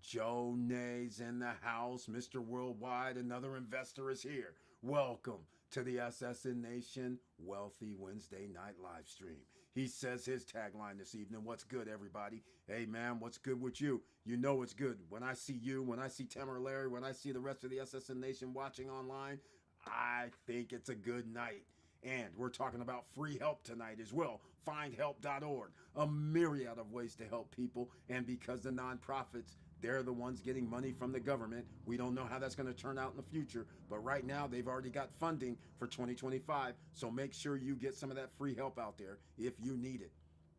Joe Nay's in the house. Mr. Worldwide, another investor is here. Welcome to the SSN Nation Wealthy Wednesday night live stream. He says his tagline this evening, what's good, everybody? Hey, man, what's good with you? You know it's good. When I see you, when I see Tamara Larry, when I see the rest of the SSN Nation watching online, I think it's a good night. And we're talking about free help tonight as well. Findhelp.org. A myriad of ways to help people. And because the nonprofits, they're the ones getting money from the government. We don't know how that's going to turn out in the future. But right now, they've already got funding for 2025. So make sure you get some of that free help out there if you need it.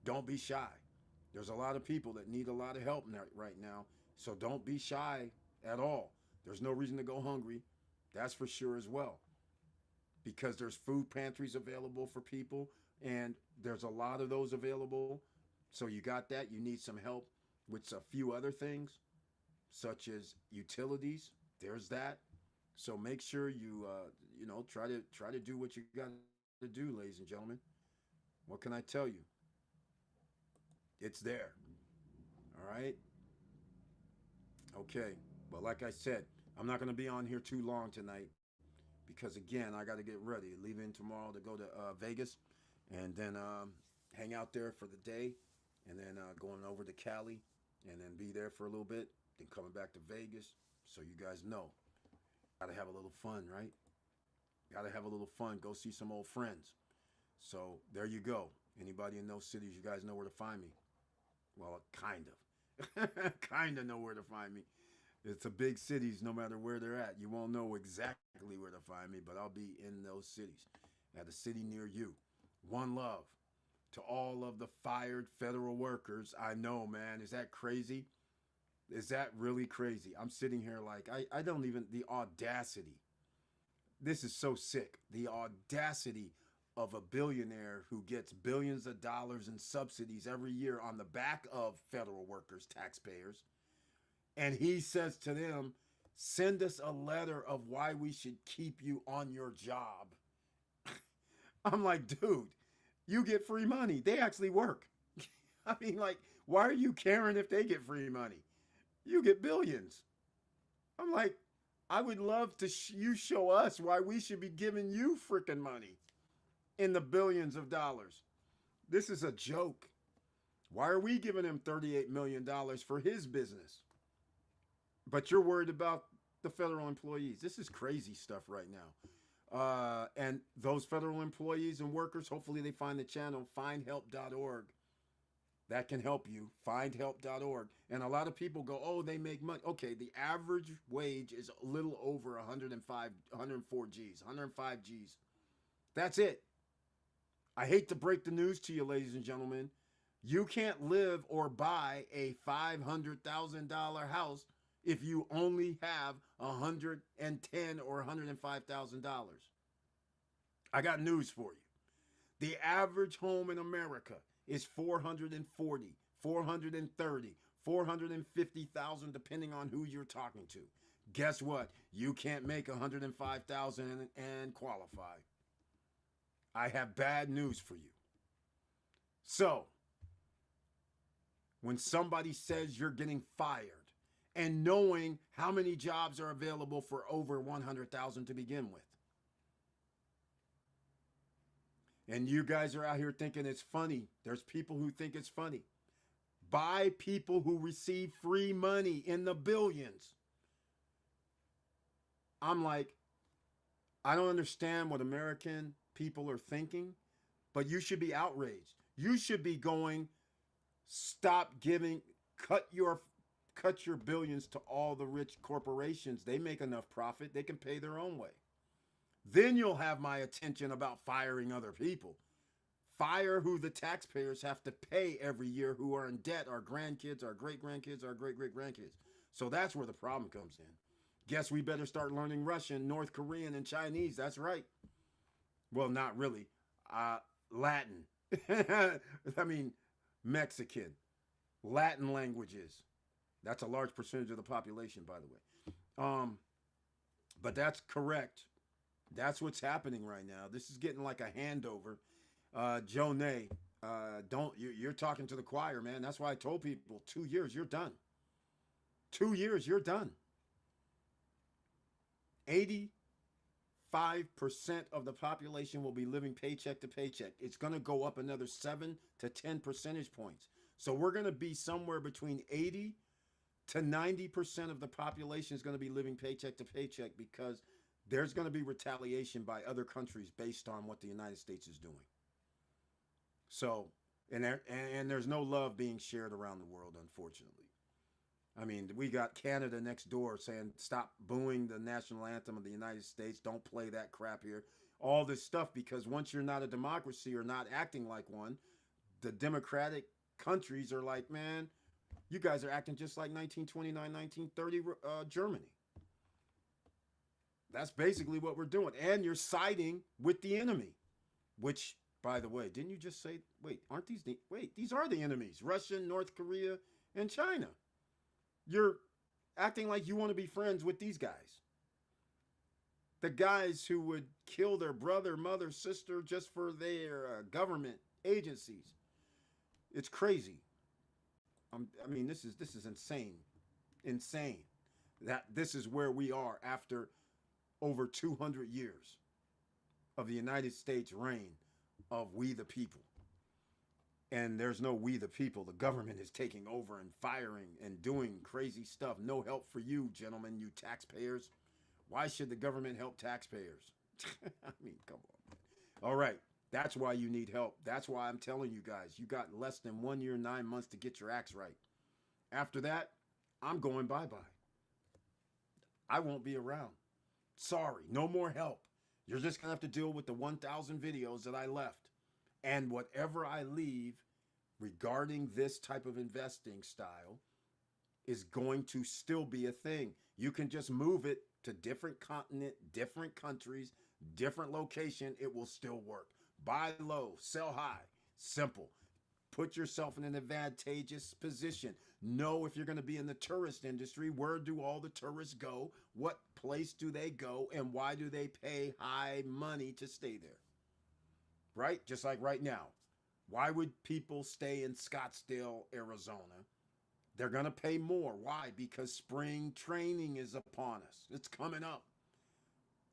Don't be shy. There's a lot of people that need a lot of help right now. So don't be shy at all. There's no reason to go hungry. That's for sure as well. Because there's food pantries available for people, and there's a lot of those available. So you got that. You need some help with a few other things, such as utilities. There's that. So make sure you try to do what you got to do, ladies and gentlemen. What can I tell you? It's there. All right. Okay. But like I said, I'm not going to be on here too long tonight. Because again, I got to get ready. Leaving tomorrow to go to Vegas, and then hang out there for the day, and then going over to Cali, and then be there for a little bit. Then coming back to Vegas. So you guys know, got to have a little fun, right? Got to have a little fun. Go see some old friends. So there you go. Anybody in those cities, you guys know where to find me. Well, kind of, kind of know where to find me. It's a big cities, no matter where they're at. You won't know exactly where to find me, but I'll be in those cities, at a city near you. One love to all of the fired federal workers. I know, man. Is that crazy? Is that really crazy? I'm sitting here like, I don't even, the audacity. This is so sick. The audacity of a billionaire who gets billions of dollars in subsidies every year on the back of federal workers, taxpayers. And he says to them, send us a letter of why we should keep you on your job. I'm like, dude, you get free money. They actually work. I mean, like, why are you caring if they get free money? You get billions. I'm like, I would love to you show us why we should be giving you freaking money in the billions of dollars. This is a joke. Why are we giving him $38 million for his business? But you're worried about the federal employees. This is crazy stuff right now. And those federal employees and workers, hopefully they find the channel, findhelp.org. That can help you, findhelp.org. And a lot of people go, oh, they make money. Okay, the average wage is a little over 104 G's, 105 G's. That's it. I hate to break the news to you, ladies and gentlemen. You can't live or buy a $500,000 house if you only have $110,000 or $105,000. I got news for you. The average home in America is 440, 430, 450,000 depending on who you're talking to. Guess what? You can't make 105,000 and qualify. I have bad news for you. So, when somebody says you're getting fired, and knowing how many jobs are available for over 100,000 to begin with. And you guys are out here thinking it's funny. There's people who think it's funny. By people who receive free money in the billions. I'm like, I don't understand what American people are thinking, but you should be outraged. You should be going, stop giving, cut your billions to all the rich corporations. They make enough profit. They can pay their own way. Then you'll have my attention about firing other people. Fire who the taxpayers have to pay every year, who are in debt, our grandkids, our great grandkids, our great great grandkids. So that's where the problem comes in. Guess we better start learning Russian, North Korean, and Chinese. That's right. Well, not really. Latin. I mean, Mexican. Latin languages. That's a large percentage of the population, by the way. But that's correct. That's what's happening right now. This is getting like a handover. Joe Nay, don't you're talking to the choir, man. That's why I told people 2 years, you're done. 2 years, you're done. 85% of the population will be living paycheck to paycheck. It's going to go up another 7 to 10 percentage points. So we're going to be somewhere between 80 to 90% of the population is going to be living paycheck to paycheck, because there's going to be retaliation by other countries based on what the United States is doing. So, and there's no love being shared around the world, unfortunately. I mean, we got Canada next door saying, stop booing the national anthem of the United States. Don't play that crap here. All this stuff, because once you're not a democracy or not acting like one, the democratic countries are like, man, you guys are acting just like 1929, 1930 Germany. That's basically what we're doing. And you're siding with the enemy, which, by the way, didn't you just say, wait, aren't these these are the enemies, Russia, North Korea, and China. You're acting like you want to be friends with these guys. The guys who would kill their brother, mother, sister just for their government agencies. It's crazy. I mean, this is insane. Insane. That this is where we are after over 200 years of the United States reign of we the people. And there's no we the people. The government is taking over and firing and doing crazy stuff. No help for you, gentlemen, you taxpayers. Why should the government help taxpayers? I mean, come on. All right. That's why you need help. That's why I'm telling you guys, you got less than 1 year, 9 months to get your acts right. After that, I'm going bye-bye. I won't be around. Sorry, no more help. You're just going to have to deal with the 1,000 videos that I left. And whatever I leave regarding this type of investing style is going to still be a thing. You can just move it to different continent, different countries, different location. It will still work. Buy low, sell high. Simple. Put yourself in an advantageous position. Know if you're going to be in the tourist industry, where do all the tourists go? What place do they go? And why do they pay high money to stay there? Right? Just like right now. Why would people stay in Scottsdale, Arizona? They're going to pay more. Why? Because spring training is upon us. It's coming up.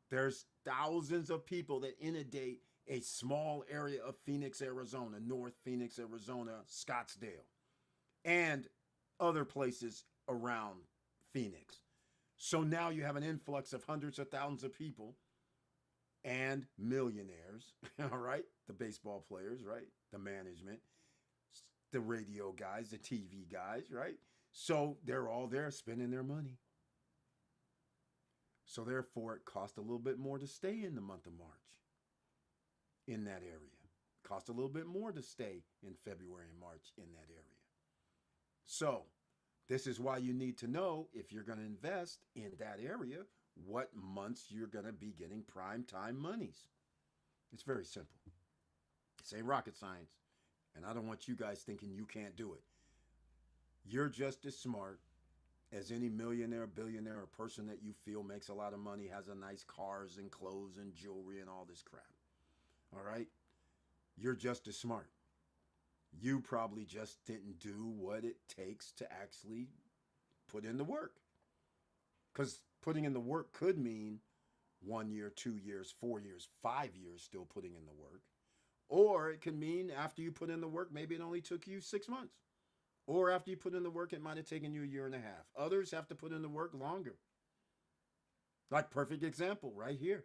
There's thousands of people that inundate a small area of Phoenix, Arizona, North Phoenix, Arizona, Scottsdale, and other places around Phoenix. So now you have an influx of hundreds of thousands of people and millionaires, all right? The baseball players, right? The management, the radio guys, the TV guys, right? So they're all there spending their money. So therefore, it costs a little bit more to stay in the month of March in that area. It costs a little bit more to stay in February and March in that area. So this is why you need to know, if you're going to invest in that area, what months you're going to be getting prime time monies. It's very simple. This ain't rocket science. And I don't want you guys thinking you can't do it. You're just as smart as any millionaire, billionaire, or person that you feel makes a lot of money, has a nice cars and clothes and jewelry and all this crap. All right? You're just as smart. You probably just didn't do what it takes to actually put in the work. Because putting in the work could mean 1 year, 2 years, 4 years, 5 years still putting in the work. Or it can mean after you put in the work, maybe it only took you 6 months. Or after you put in the work, it might have taken you 1.5 years. Others have to put in the work longer. Like perfect example right here.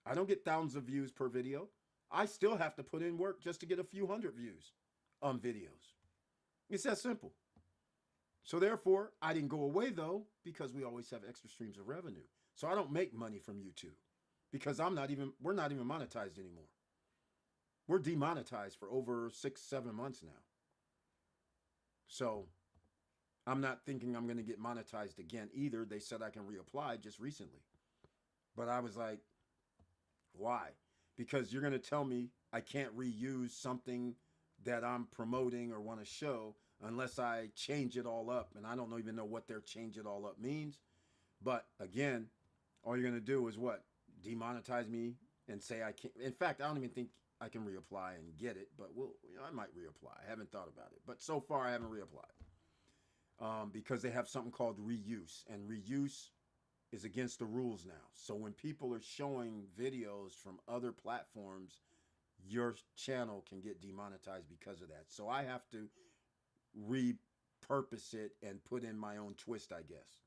I don't get thousands of views per video. I still have to put in work just to get a few hundred views on videos. It's that simple. So therefore, I didn't go away though, because we always have extra streams of revenue. So I don't make money from YouTube because we're not even monetized anymore. We're demonetized for over 6, 7 months now. So I'm not thinking I'm going to get monetized again either. They said I can reapply just recently. But I was like, why? Because you're going to tell me I can't reuse something that I'm promoting or want to show unless I change it all up. And I don't even know what their change it all up means. But again, all you're going to do is what? Demonetize me and say I can't. In fact, I don't even think I can reapply and get it. But I might reapply. I haven't thought about it. But so far, I haven't reapplied. Because they have something called reuse. And reuse is against the rules now. So when people are showing videos from other platforms, your channel can get demonetized because of that. So I have to repurpose it and put in my own twist, I guess.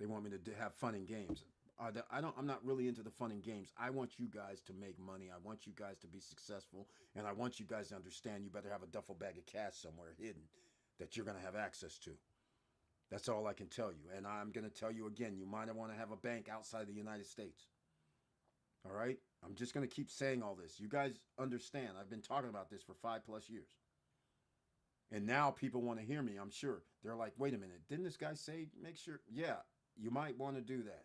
They want me to have fun and games. I'm not really into the fun and games. I want you guys to make money. I want you guys to be successful. And I want you guys to understand you better have a duffel bag of cash somewhere hidden that you're going to have access to. That's all I can tell you. And I'm going to tell you again, you might want to have a bank outside the United States. All right? I'm just going to keep saying all this. You guys understand. I've been talking about this for 5+ years. And now people want to hear me, I'm sure. They're like, wait a minute. Didn't this guy say make sure? Yeah, you might want to do that.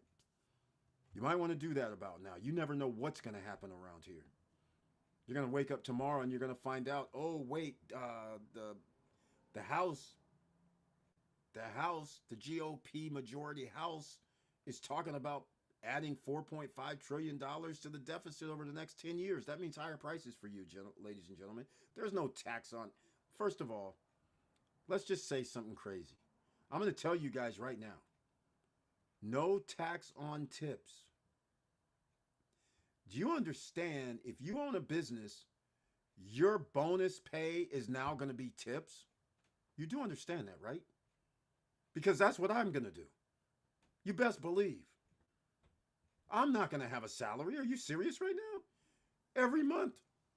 You might want to do that about now. You never know what's going to happen around here. You're going to wake up tomorrow and you're going to find out, oh, wait, the House, the GOP majority House is talking about adding $4.5 trillion to the deficit over the next 10 years. That means higher prices for you, ladies and gentlemen. There's no tax on. First of all, let's just say something crazy. I'm going to tell you guys right now. No tax on tips. Do you understand if you own a business, your bonus pay is now going to be tips? You do understand that, right? Because that's what I'm going to do. You best believe. I'm not going to have a salary. Are you serious right now? Every month,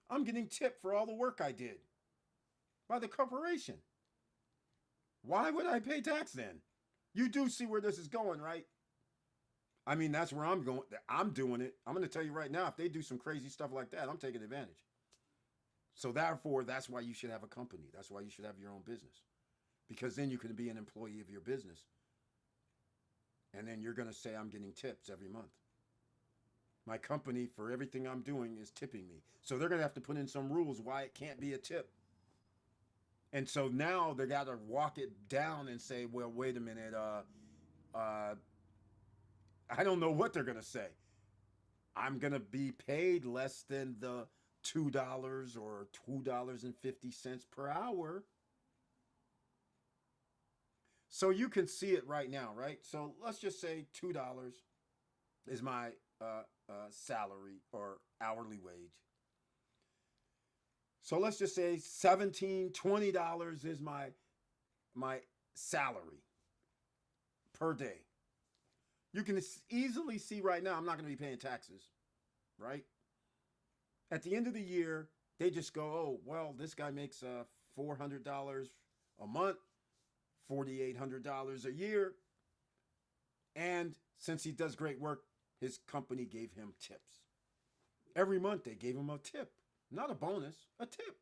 I'm getting tipped for all the work I did by the corporation. Why would I pay tax then? You do see where this is going, right? I mean, that's where I'm going. I'm doing it. I'm going to tell you right now, if they do some crazy stuff like that, I'm taking advantage. So therefore, that's why you should have a company. That's why you should have your own business. Because then you can be an employee of your business. And then you're going to say, I'm getting tips every month. My company, for everything I'm doing, is tipping me. So they're going to have to put in some rules why it can't be a tip. And so now they got to walk it down and say, well, wait a minute. I don't know what they're going to say. I'm going to be paid less than the $2 or $2.50 per hour. So you can see it right now, right? So let's just say $2 is my salary or hourly wage. So let's just say $17, $20 is my salary per day. You can easily see right now I'm not going to be paying taxes, right? At the end of the year, they just go, oh, well, this guy makes $400 a month, $4,800 a year. And since he does great work, his company gave him tips. Every month they gave him a tip. Not a bonus, a tip.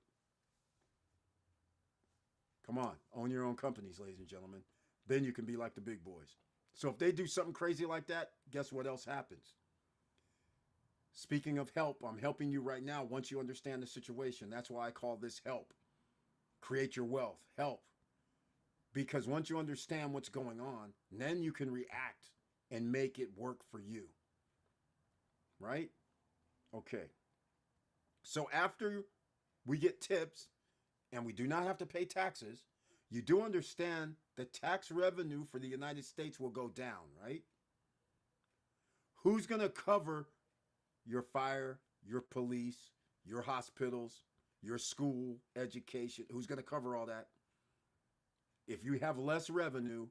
Come on, own your own companies, ladies and gentlemen. Then you can be like the big boys. So if they do something crazy like that, guess what else happens? Speaking of help, I'm helping you right now once you understand the situation. That's why I call this help. Create your wealth, help. Because once you understand what's going on, then you can react and make it work for you. Right? Okay. So after we get tips and we do not have to pay taxes, you do understand the tax revenue for the United States will go down, right? Who's going to cover your fire, your police, your hospitals, your school, education? Who's going to cover all that? If you have less revenue,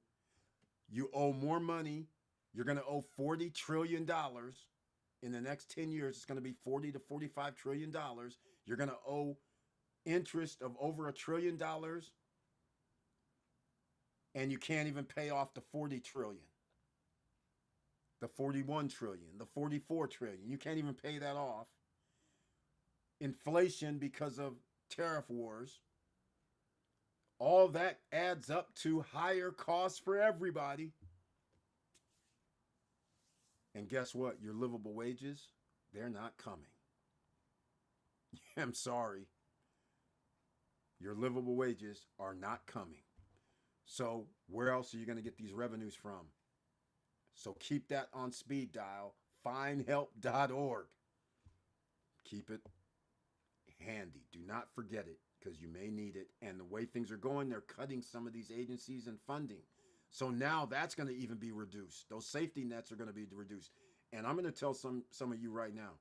you owe more money. You're going to owe $40 trillion. In the next 10 years, it's going to be $40 to $45 trillion. You're going to owe interest of over $1 trillion. And you can't even pay off the 40 trillion, the 41 trillion, the 44 trillion. You can't even pay that off. inflation because of tariff wars. All that adds up to higher costs for everybody. And guess what? Your livable wages, they're not coming. I'm sorry. Your livable wages are not coming. So, where else are you going to get these revenues from? So, keep that on speed dial. Findhelp.org. Keep it handy. Do not forget it because you may need it. And the way things are going, they're cutting some of these agencies and funding. So now that's going to even be reduced. Those safety nets are going to be reduced. And I'm going to tell some of you right now,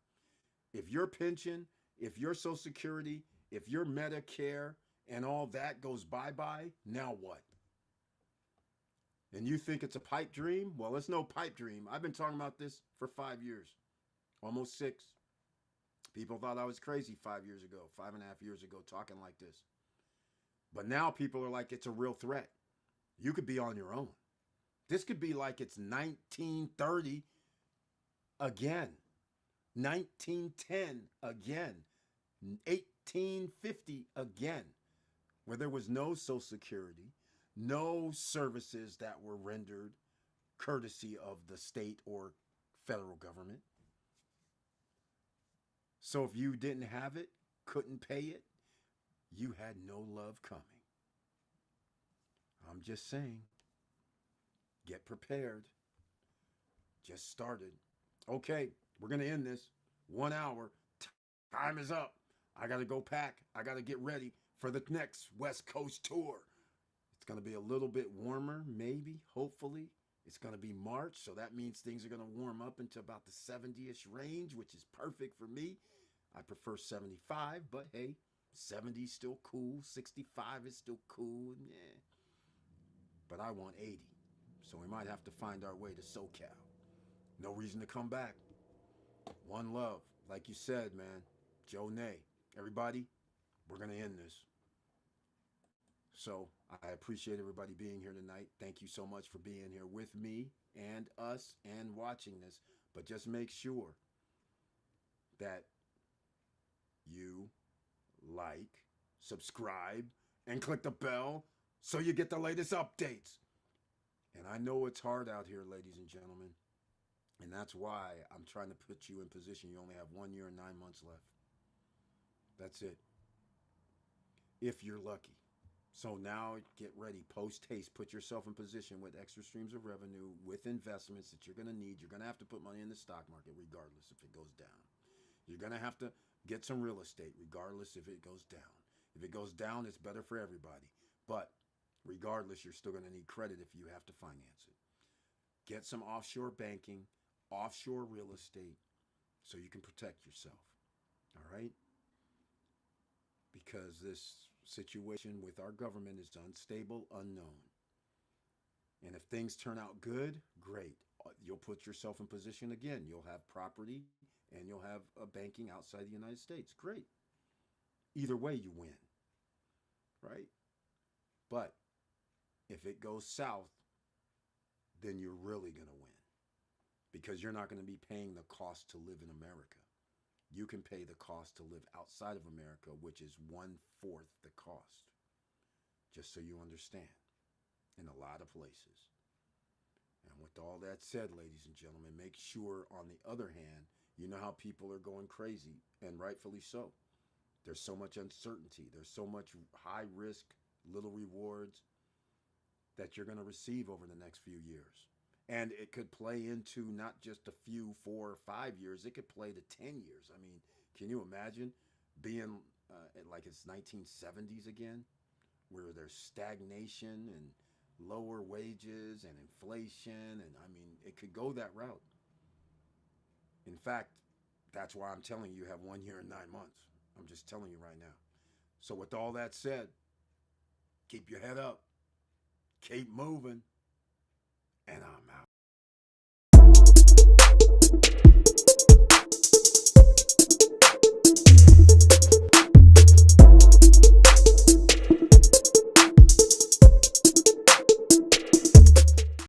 if your pension, if your Social Security, if your Medicare and all that goes bye-bye, now what? And you think it's a pipe dream? Well, it's no pipe dream. I've been talking about this for 5 years, almost 6. People thought I was crazy 5 years ago, 5.5 years ago, talking like this. But now people are like, it's a real threat. You could be on your own. This could be like it's 1930 again, 1910 again, 1850 again, where there was no Social Security, no services that were rendered courtesy of the state or federal government. So if you didn't have it, couldn't pay it, you had no love coming. I'm just saying, get prepared. Just started. Okay, we're going to end this. 1 hour. Time is up. I got to go pack. I got to get ready for the next West Coast tour. It's going to be a little bit warmer, maybe, hopefully. It's going to be March, so that means things are going to warm up into about the 70-ish range, which is perfect for me. I prefer 75, but hey, 70 is still cool. 65 is still cool. Yeah. But I want 80. So we might have to find our way to SoCal. No reason to come back. One love. Like you said, man. Joe Nay. Everybody, we're going to end this. So I appreciate everybody being here tonight. Thank you so much for being here with me and us and watching this. But just make sure that you like, subscribe, and click the bell so you get the latest updates. And I know it's hard out here, ladies and gentlemen. And that's why I'm trying to put you in position. You only have 1 year and 9 months left. That's it. If you're lucky. So now get ready. Post haste. Put yourself in position with extra streams of revenue, with investments that you're going to need. You're going to have to put money in the stock market regardless if it goes down. You're going to have to get some real estate regardless if it goes down. If it goes down, it's better for everybody. But regardless, you're still going to need credit if you have to finance it. Get some offshore banking, offshore real estate, so you can protect yourself. All right? Because this situation with our government is unstable, unknown. And if things turn out good, great. You'll put yourself in position again. You'll have property and you'll have a banking outside the United States. Great. Either way, you win. Right? But if it goes south, then you're really going to win because you're not going to be paying the cost to live in America. You can pay the cost to live outside of America, which is 1/4 the cost. Just so you understand, in a lot of places. And with all that said, ladies and gentlemen, make sure on the other hand, you know how people are going crazy, and rightfully so. There's so much uncertainty. There's so much high risk, little rewards that you're going to receive over the next few years. And it could play into not just a few 4 or 5 years. It could play to 10 years. I mean, can you imagine being like it's 1970s again, where there's stagnation and lower wages and inflation? And I mean, it could go that route. In fact, that's why I'm telling you have 1 year and 9 months. I'm just telling you right now. So with all that said, keep your head up. Keep moving. And I'm out.